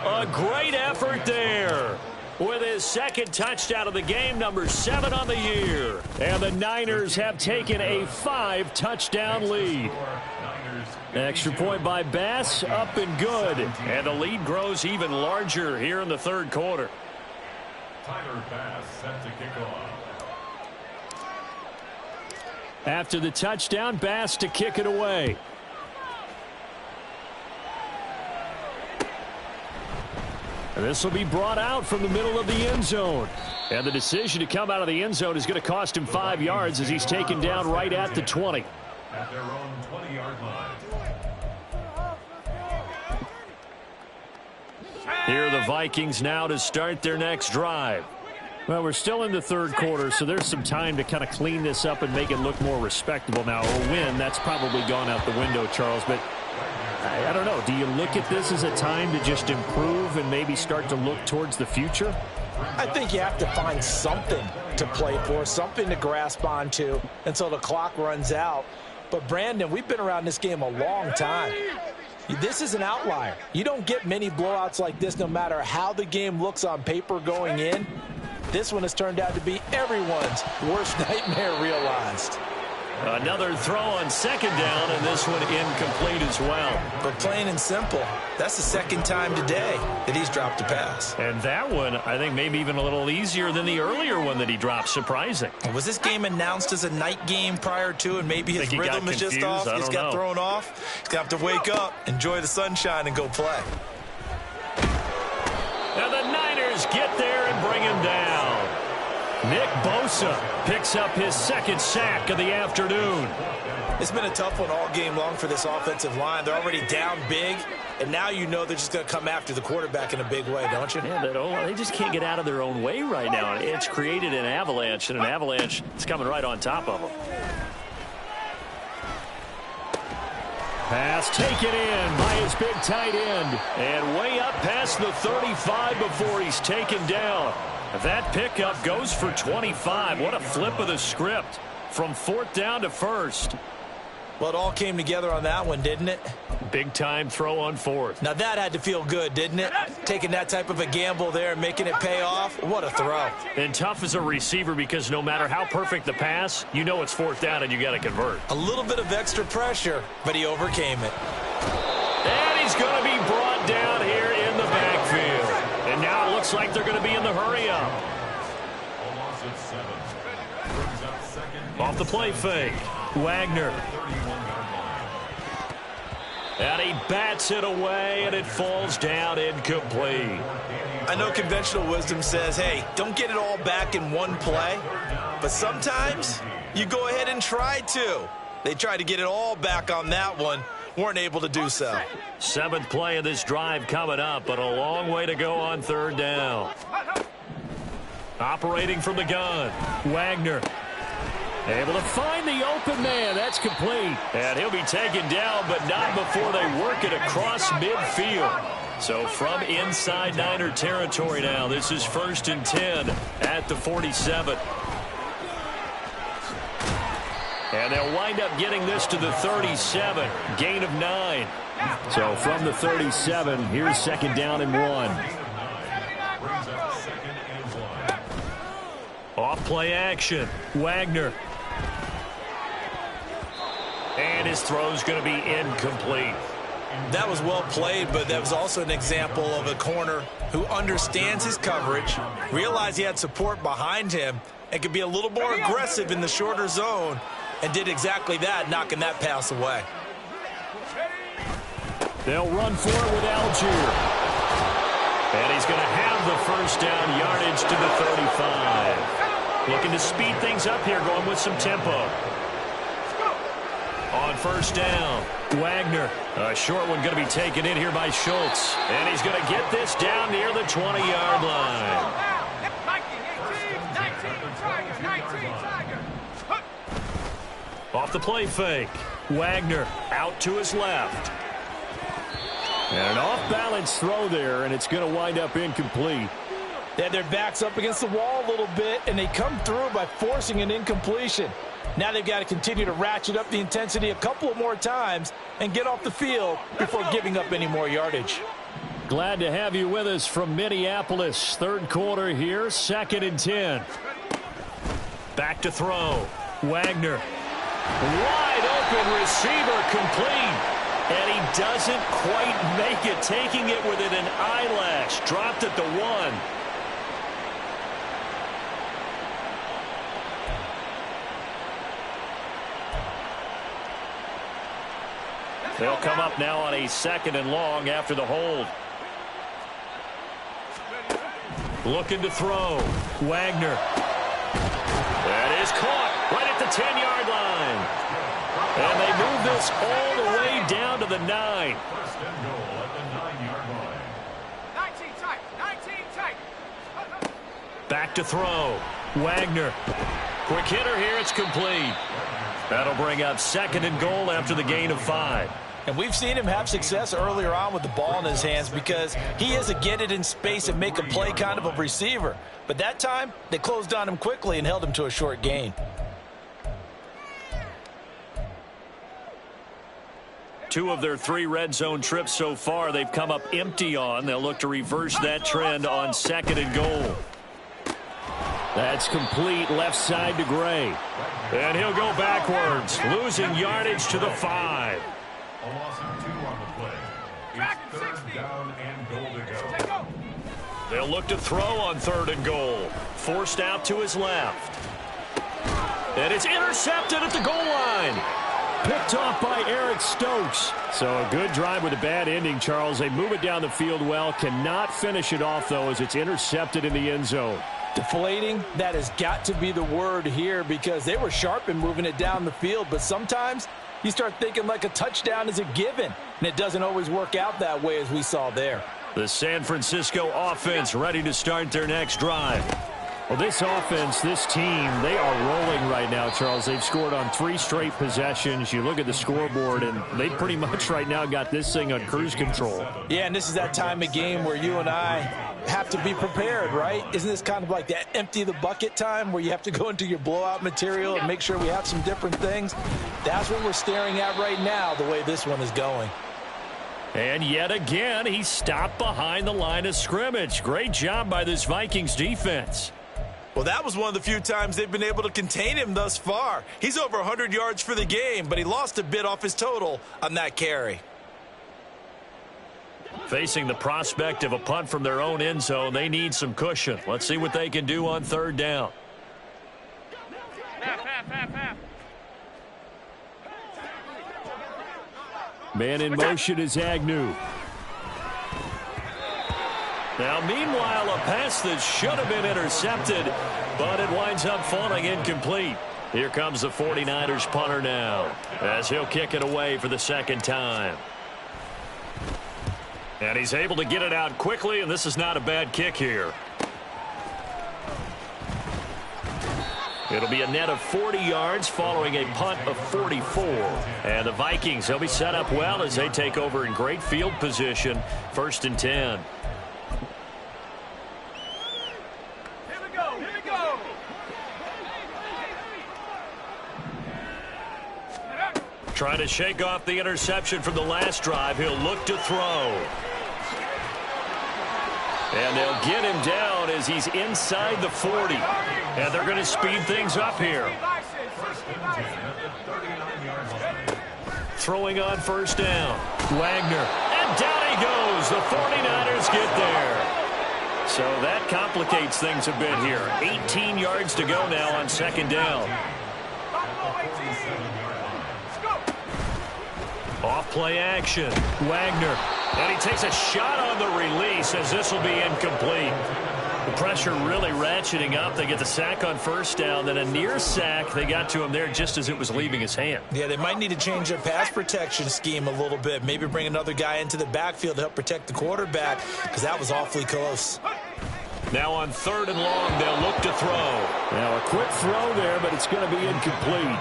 A great effort there. With his 2nd touchdown of the game, number 7 on the year. And the Niners have taken a 5-touchdown lead. Extra point by Bass, up and good. And the lead grows even larger here in the 3rd quarter. Tyler Bass set to kick off. After the touchdown, Bass to kick it away. And this will be brought out from the middle of the end zone. And the decision to come out of the end zone is going to cost him 5 yards as he's taken down right at the 20. At their own 20-yard line. Here are the Vikings now to start their next drive. Well, we're still in the 3rd quarter, so there's some time to kind of clean this up and make it look more respectable. Now, a win, that's probably gone out the window, Charles, but I don't know. Do you look at this as a time to just improve and maybe start to look towards the future? I think you have to find something to play for, something to grasp onto until the clock runs out. But, Brandon, we've been around this game a long time. This is an outlier. You don't get many blowouts like this no matter how the game looks on paper going in. This one has turned out to be everyone's worst nightmare realized. Another throw on 2nd down, and this one incomplete as well. But plain and simple, that's the 2nd time today that he's dropped a pass. And that one, I think, maybe even a little easier than the earlier one that he dropped. Surprising. Was this game announced as a night game prior to, and maybe his rhythm is just off? He's got thrown off. He's going to have to wake up, enjoy the sunshine, and go play. And the Niners get there and bring him down. Nick Bosa picks up his 2nd sack of the afternoon. It's been a tough one all game long for this offensive line. They're already down big, and now you know they're just going to come after the quarterback in a big way, don't you? Yeah, they just can't get out of their own way right now. It's created an avalanche, and an avalanche is coming right on top of them. Pass taken in by his big tight end. And way up past the 35 before he's taken down. That pickup goes for 25. What a flip of the script from 4th down to 1st. Well, it all came together on that one, didn't it? Big-time throw on fourth. Now, that had to feel good, didn't it? Taking that type of a gamble there and making it pay off. What a throw. And tough as a receiver because no matter how perfect the pass, you know it's fourth down and you got to convert. A little bit of extra pressure, but he overcame it. And he's going to be brought down here in the backfield. And now it looks like they're going to be in the hurry-up. Off the play fake. Wagner. And he bats it away, and it falls down incomplete. I know conventional wisdom says, hey, don't get it all back in one play. But sometimes you go ahead and try to. They tried to get it all back on that one. Weren't able to do so. 7th play of this drive coming up, but a long way to go on third down. Operating from the gun, Wagner. Able to find the open man. That's complete. And he'll be taken down, but not before they work it across midfield. So from inside Niner territory now, this is 1st and 10 at the 47. And they'll wind up getting this to the 37. Gain of 9. So from the 37, here's 2nd down and 1. Off play action. Wagner. And his throw's going to be incomplete. That was well played, but that was also an example of a corner who understands his coverage, realized he had support behind him, and could be a little more aggressive in the shorter zone, and did exactly that, knocking that pass away. They'll run for it with Algier. And he's going to have the 1st down, yardage to the 35. Looking to speed things up here, going with some tempo. On 1st down, Wagner. A short one going to be taken in here by Schultz. And he's going to get this down near the 20-yard line. Off the play fake. Wagner out to his left. And an off-balance throw there, and it's going to wind up incomplete. They had their backs up against the wall a little bit, and they come through by forcing an incompletion. Now they've got to continue to ratchet up the intensity a couple of more times and get off the field before giving up any more yardage. Glad to have you with us from Minneapolis. 3rd quarter here, 2nd and 10. Back to throw. Wagner. Wide open receiver complete. And he doesn't quite make it, taking it within an eyelash. Dropped at the 1. They'll come up now on a 2nd and long after the hold. Looking to throw. Wagner. That is caught right at the 10-yard line. And they move this all the way down to the 9. 1st and goal at the 9-yard line. 19 tight, 19 tight. Back to throw. Wagner. Quick hitter here. It's complete. That'll bring up 2nd and goal after the gain of 5. And we've seen him have success earlier on with the ball in his hands because he is a get it in space and make a play kind of a receiver. But that time, they closed on him quickly and held him to a short gain. 2 of their 3 red zone trips so far, they've come up empty on. They'll look to reverse that trend on 2nd and goal. That's complete left side to Gray. And he'll go backwards, losing yardage to the 5. A loss of 2 on the play. It's 3rd down and goal to go. They'll look to throw on 3rd and goal. Forced out to his left. And it's intercepted at the goal line. Picked off by Eric Stokes. So a good drive with a bad ending, Charles. They move it down the field well. Cannot finish it off, though, as it's intercepted in the end zone. Deflating, that has got to be the word here because they were sharp in moving it down the field. But sometimes you start thinking like a touchdown is a given, and it doesn't always work out that way as we saw there. The San Francisco offense ready to start their next drive. Well, this offense, this team, they are rolling right now, Charles. They've scored on 3 straight possessions. You look at the scoreboard, and they pretty much right now got this thing on cruise control. Yeah, and this is that time of game where you and I, have to be prepared, right? Isn't this kind of like that empty the bucket time where you have to go into your blowout material and make sure we have some different things? That's what we're staring at right now, the way this one is going. And yet again, he stopped behind the line of scrimmage. Great job by this Vikings defense. Well, that was one of the few times they've been able to contain him thus far. He's over 100 yards for the game, but he lost a bit off his total on that carry. Facing the prospect of a punt from their own end zone, they need some cushion. Let's see what they can do on third down. Man in motion is Agnew. Now, meanwhile, a pass that should have been intercepted, but it winds up falling incomplete. Here comes the 49ers punter now, as he'll kick it away for the second time. And he's able to get it out quickly, and this is not a bad kick here. It'll be a net of 40 yards following a punt of 44. And the Vikings, they'll be set up well as they take over in great field position. 1st and 10. Here we go, here we go. Trying to shake off the interception from the last drive. He'll look to throw. And they'll get him down as he's inside the 40. And they're going to speed things up here. Throwing on first down. Wagner. And down he goes. The 49ers get there. So that complicates things a bit here. 18 yards to go now on second down. Off play action. Wagner. And he takes a shot on the release as this will be incomplete. The pressure really ratcheting up. They get the sack on first down, then a near sack. They got to him there just as it was leaving his hand. Yeah, they might need to change their pass protection scheme a little bit. Maybe bring another guy into the backfield to help protect the quarterback, because that was awfully close. Now on 3rd and long, they'll look to throw. Now a quick throw there, but it's going to be incomplete.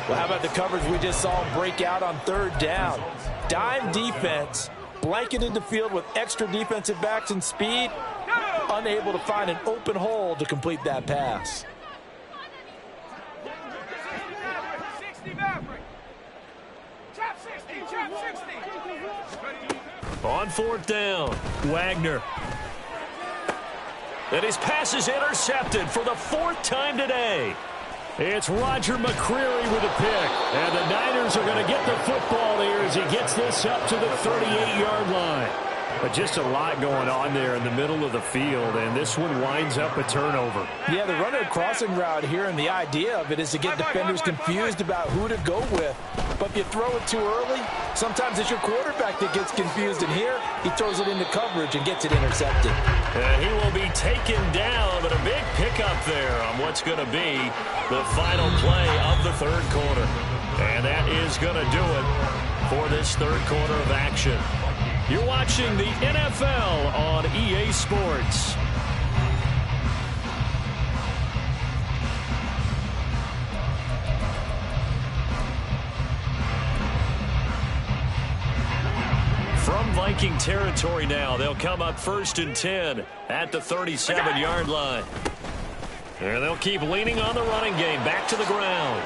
Well, how about the coverage we just saw break out on 3rd down? Dime defense, blanketed the field with extra defensive backs and speed, unable to find an open hole to complete that pass. 60 Maverick. Chop 60, chop 60. On 4th down, Wagner. And his pass is intercepted for the 4th time today. It's Roger McCreary with a pick. And the Niners are going to get the football here as he gets this up to the 38-yard line. But just a lot going on there in the middle of the field, and this one winds up a turnover. Yeah, the runner crossing route here, and the idea of it is to get defenders confused about who to go with. But if you throw it too early, sometimes it's your quarterback that gets confused, and here he throws it into coverage and gets it intercepted. And he will be taken down, but a big pickup there on what's going to be the final play of the 3rd quarter. And that is going to do it for this 3rd quarter of action. You're watching the NFL on EA Sports. From Viking territory now, they'll come up 1st and 10 at the 37-yard line. And they'll keep leaning on the running game, back to the ground.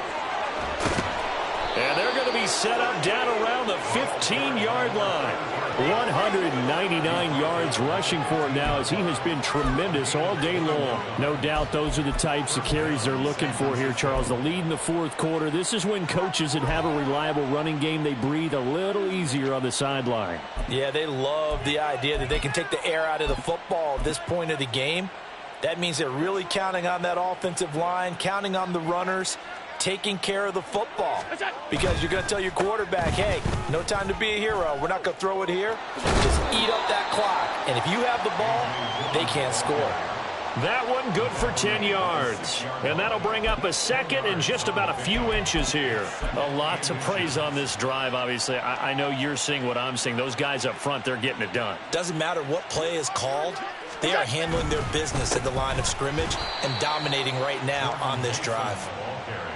And they're going to be set up down around the 15-yard line. 199 yards rushing for him now as he has been tremendous all day long. No doubt those are the types of carries they're looking for here, Charles. The lead in the 4th quarter. This is when coaches that have a reliable running game, they breathe a little easier on the sideline. Yeah, they love the idea that they can take the air out of the football at this point of the game. That means they're really counting on that offensive line, counting on the runners, taking care of the football. Because you're going to tell your quarterback, hey, no time to be a hero. We're not going to throw it here. Just eat up that clock. And if you have the ball, they can't score. That one good for 10 yards. And that'll bring up a second and just about a few inches here. A lot to praise on this drive, obviously. I know you're seeing what I'm seeing. Those guys up front, they're getting it done. Doesn't matter what play is called. They are handling their business at the line of scrimmage and dominating right now on this drive.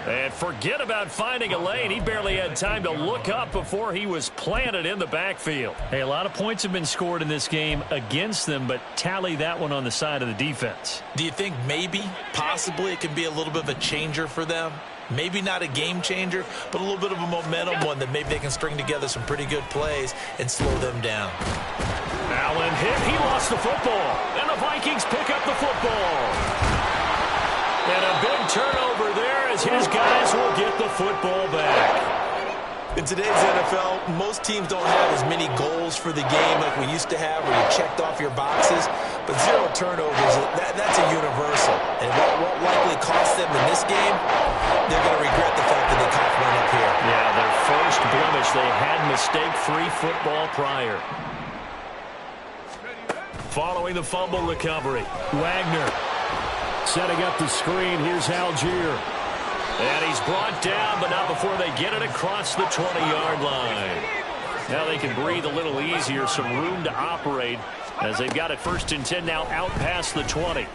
And forget about finding a lane. He barely had time to look up before he was planted in the backfield. Hey, a lot of points have been scored in this game against them, but tally that one on the side of the defense. Do you think maybe, possibly, it can be a little bit of a changer for them? Maybe not a game changer, but a little bit of a momentum one that maybe they can string together some pretty good plays and slow them down. Allen hit. He lost the football. And the Vikings pick up the football. And a big turnover there as his guys will get the football back. In today's NFL, most teams don't have as many goals for the game like we used to have where you checked off your boxes. But 0 turnovers, that's a universal. And what likely cost them in this game, they're going to regret the fact that they coughed one up here. Yeah, their first blemish. They had mistake-free football prior. Following the fumble recovery, Wagner. Setting up the screen, here's Algier. And he's brought down, but not before they get it across the 20-yard line. Now they can breathe a little easier, some room to operate as they've got it 1st and 10 now out past the 20.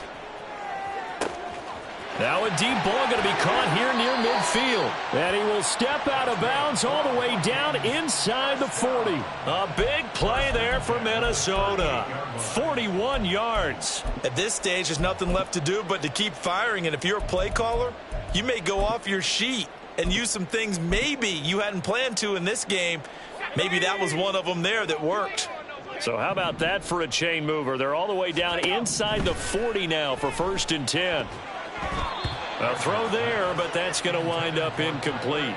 Now a deep ball going to be caught here near midfield. And he will step out of bounds all the way down inside the 40. A big play there for Minnesota. 41 yards. At this stage, there's nothing left to do but to keep firing. And if you're a play caller, you may go off your sheet and use some things maybe you hadn't planned to in this game. Maybe that was one of them there that worked. So how about that for a chain mover? They're all the way down inside the 40 now for 1st and 10. A throw there, but that's going to wind up incomplete.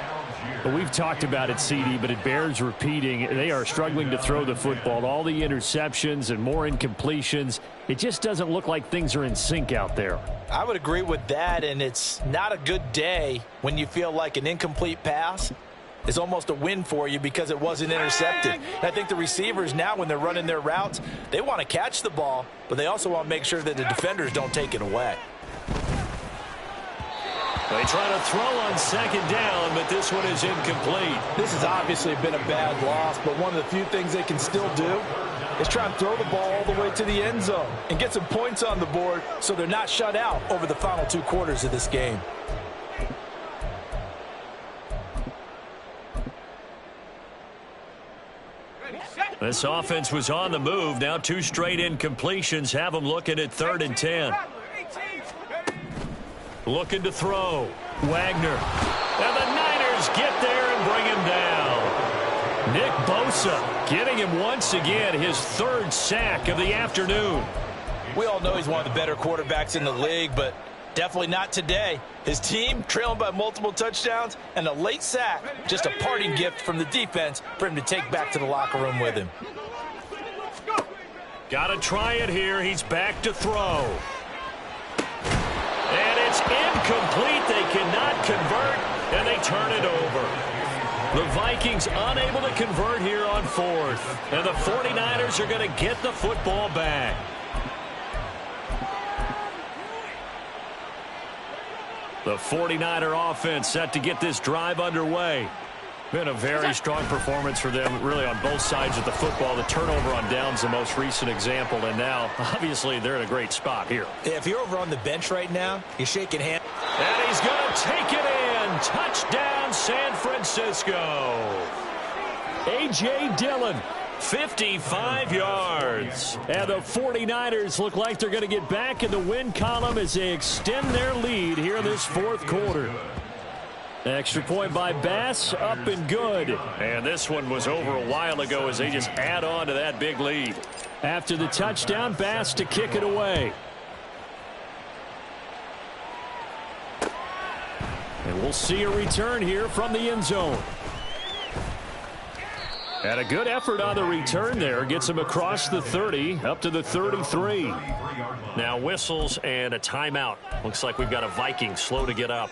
Well, we've talked about it, CD, but it bears repeating. They are struggling to throw the football. All the interceptions and more incompletions. It just doesn't look like things are in sync out there. I would agree with that, and it's not a good day when you feel like an incomplete pass is almost a win for you because it wasn't intercepted. And I think the receivers now, when they're running their routes, they want to catch the ball, but they also want to make sure that the defenders don't take it away. They try to throw on 2nd down, but this one is incomplete. This has obviously been a bad loss, but one of the few things they can still do is try and throw the ball all the way to the end zone and get some points on the board so they're not shut out over the final 2 quarters of this game. This offense was on the move. Now 2 straight incompletions have them looking at 3rd and 10. Looking to throw. Wagner. And the Niners get there and bring him down. Nick Bosa getting him once again his 3rd sack of the afternoon. We all know he's one of the better quarterbacks in the league, but definitely not today. His team trailing by multiple touchdowns and a late sack. Just a parting gift from the defense for him to take back to the locker room with him. Got to try it here. He's back to throw. And it's incomplete. They cannot convert, and they turn it over. The Vikings unable to convert here on 4th. And the 49ers are going to get the football back. The 49er offense set to get this drive underway. Been a very strong performance for them, really, on both sides of the football. The turnover on downs, the most recent example, and now, obviously, they're in a great spot here. Yeah, if you're over on the bench right now, you're shaking hands. And he's going to take it in. Touchdown, San Francisco. A.J. Dillon, 55 yards. And the 49ers look like they're going to get back in the win column as they extend their lead here in this 4th quarter. Extra point by Bass, up and good. And this one was over a while ago as they just add on to that big lead. After the touchdown, Bass to kick it away. And we'll see a return here from the end zone. And a good effort on the return there. Gets him across the 30, up to the 33. Now whistles and a timeout. Looks like we've got a Viking slow to get up.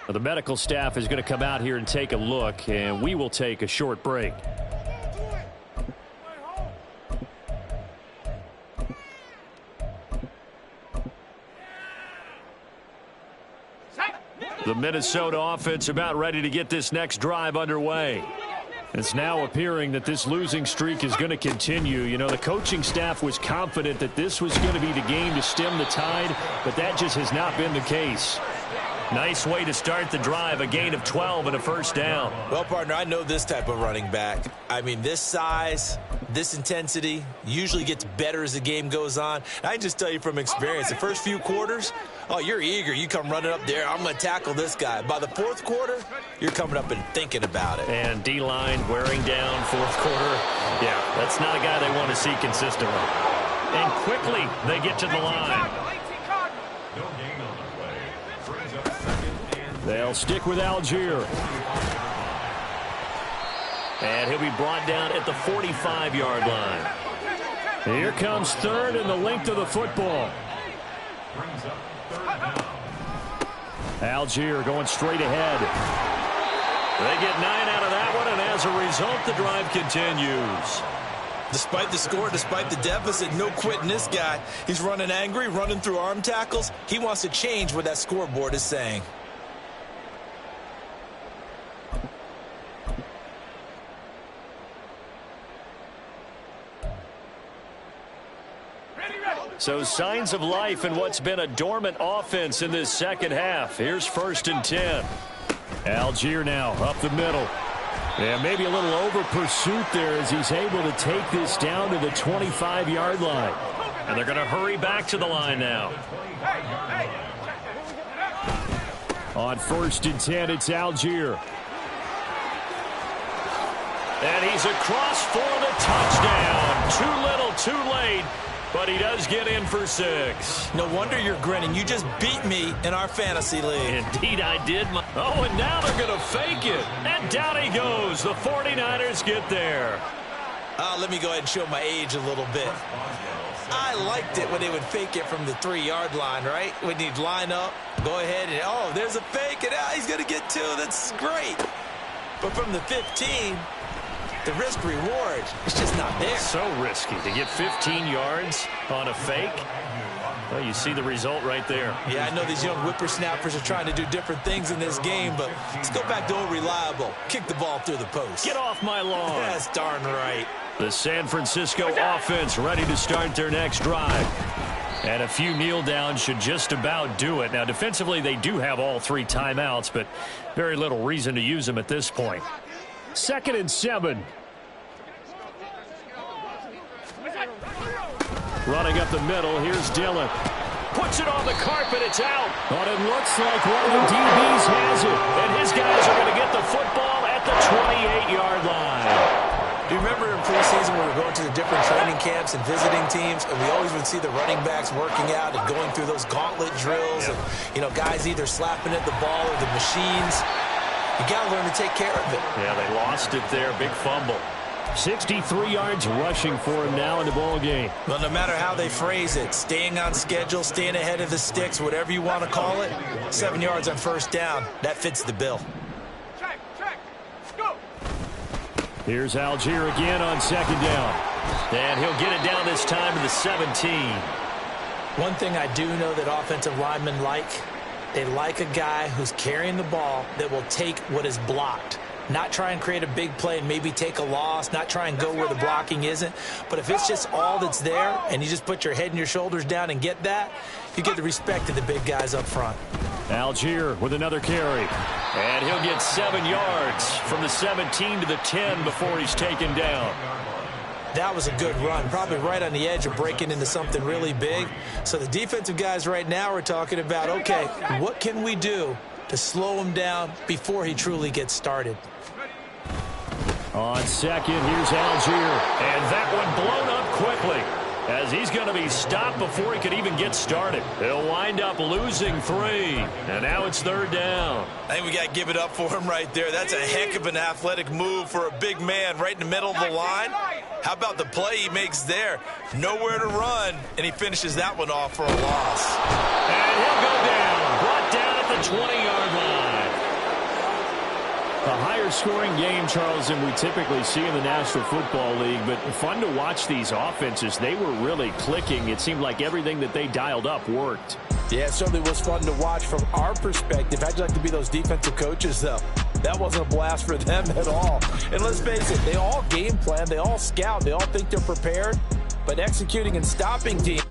The medical staff is going to come out here and take a look, and we will take a short break. The Minnesota offense about ready to get this next drive underway. It's now appearing that this losing streak is going to continue. You know, the coaching staff was confident that this was going to be the game to stem the tide, but that just has not been the case. Nice way to start the drive, a gain of 12 and a first down. Well, partner, I know this type of running back. I mean, this size, this intensity usually gets better as the game goes on. I can just tell you from experience, the first few quarters, oh, you're eager. You come running up there, I'm going to tackle this guy. By the fourth quarter, you're coming up and thinking about it. And D-line wearing down fourth quarter. Yeah, that's not a guy they want to see consistently. And quickly, they get to the line. They'll stick with Algier. And he'll be brought down at the 45-yard line. Here comes third and the length of the football. Algier going straight ahead. They get 9 out of that one, and as a result, the drive continues. Despite the score, despite the deficit, no quitting this guy. He's running angry, running through arm tackles. He wants to change what that scoreboard is saying. So signs of life in what's been a dormant offense in this second half. Here's 1st and 10. Algier now up the middle. Yeah, maybe a little over pursuit there as he's able to take this down to the 25-yard line. And they're going to hurry back to the line now. On 1st and 10, it's Algier. And he's across for the touchdown. Too little, too late. But he does get in for 6. No wonder you're grinning. You just beat me in our fantasy league. Indeed, I did. Oh, and now they're going to fake it. And down he goes. The 49ers get there. Let me go ahead and show my age a little bit. I liked it when they would fake it from the 3-yard line, right? When you'd line up, go ahead, and, oh, there's a fake, and he's going to get 2. That's great. But from the 15... the risk-reward is just not there. So risky to get 15 yards on a fake. Well, you see the result right there. Yeah, I know these young whippersnappers are trying to do different things in this game, but let's go back to old reliable. Kick the ball through the post. Get off my lawn. That's darn right. The San Francisco offense ready to start their next drive. And a few kneel downs should just about do it. Now, defensively, they do have all 3 timeouts, but very little reason to use them at this point. 2nd and 7. Running up the middle, here's Dillon. Puts it on the carpet, it's out. But it looks like one of the DBs has it. And his guys are going to get the football at the 28-yard line. Do you remember in preseason when we were going to the different training camps and visiting teams, and we always would see the running backs working out and going through those gauntlet drills, and, you know, guys either slapping at the ball or the machines. You got to learn to take care of it. Yeah, they lost it there. Big fumble. 63 yards rushing for him now in the ball game. Well, no matter how they phrase it, staying on schedule, staying ahead of the sticks, whatever you want to call it, 7 yards on 1st down, that fits the bill. Check, go. Here's Algier again on 2nd down. And he'll get it down this time to the 17. One thing I do know that offensive linemen like, they like a guy who's carrying the ball that will take what is blocked. Not try and create a big play and maybe take a loss, not try and go where the blocking isn't. But if it's just all that's there and you just put your head and your shoulders down and get that, you get the respect of the big guys up front. Algier with another carry. And he'll get 7 yards from the 17 to the 10 before he's taken down. That was a good run, probably right on the edge of breaking into something really big. So the defensive guys right now are talking about, okay, what can we do to slow him down before he truly gets started? On 2nd, here's Algier. And that one blown up quickly as he's going to be stopped before he could even get started. He'll wind up losing 3. And now it's 3rd down. I think we got to give it up for him right there. That's a heck of an athletic move for a big man right in the middle of the line. How about the play he makes there? Nowhere to run, and he finishes that one off for a loss. And he'll go down. Brought down at the 20-yard line. A higher-scoring game, Charles, than we typically see in the National Football League, but fun to watch these offenses. They were really clicking. It seemed like everything that they dialed up worked. Yeah, it certainly was fun to watch from our perspective. How'd you like to be those defensive coaches, though? That wasn't a blast for them at all. And let's face it, they all game plan, they all scout, they all think they're prepared, but executing and stopping teams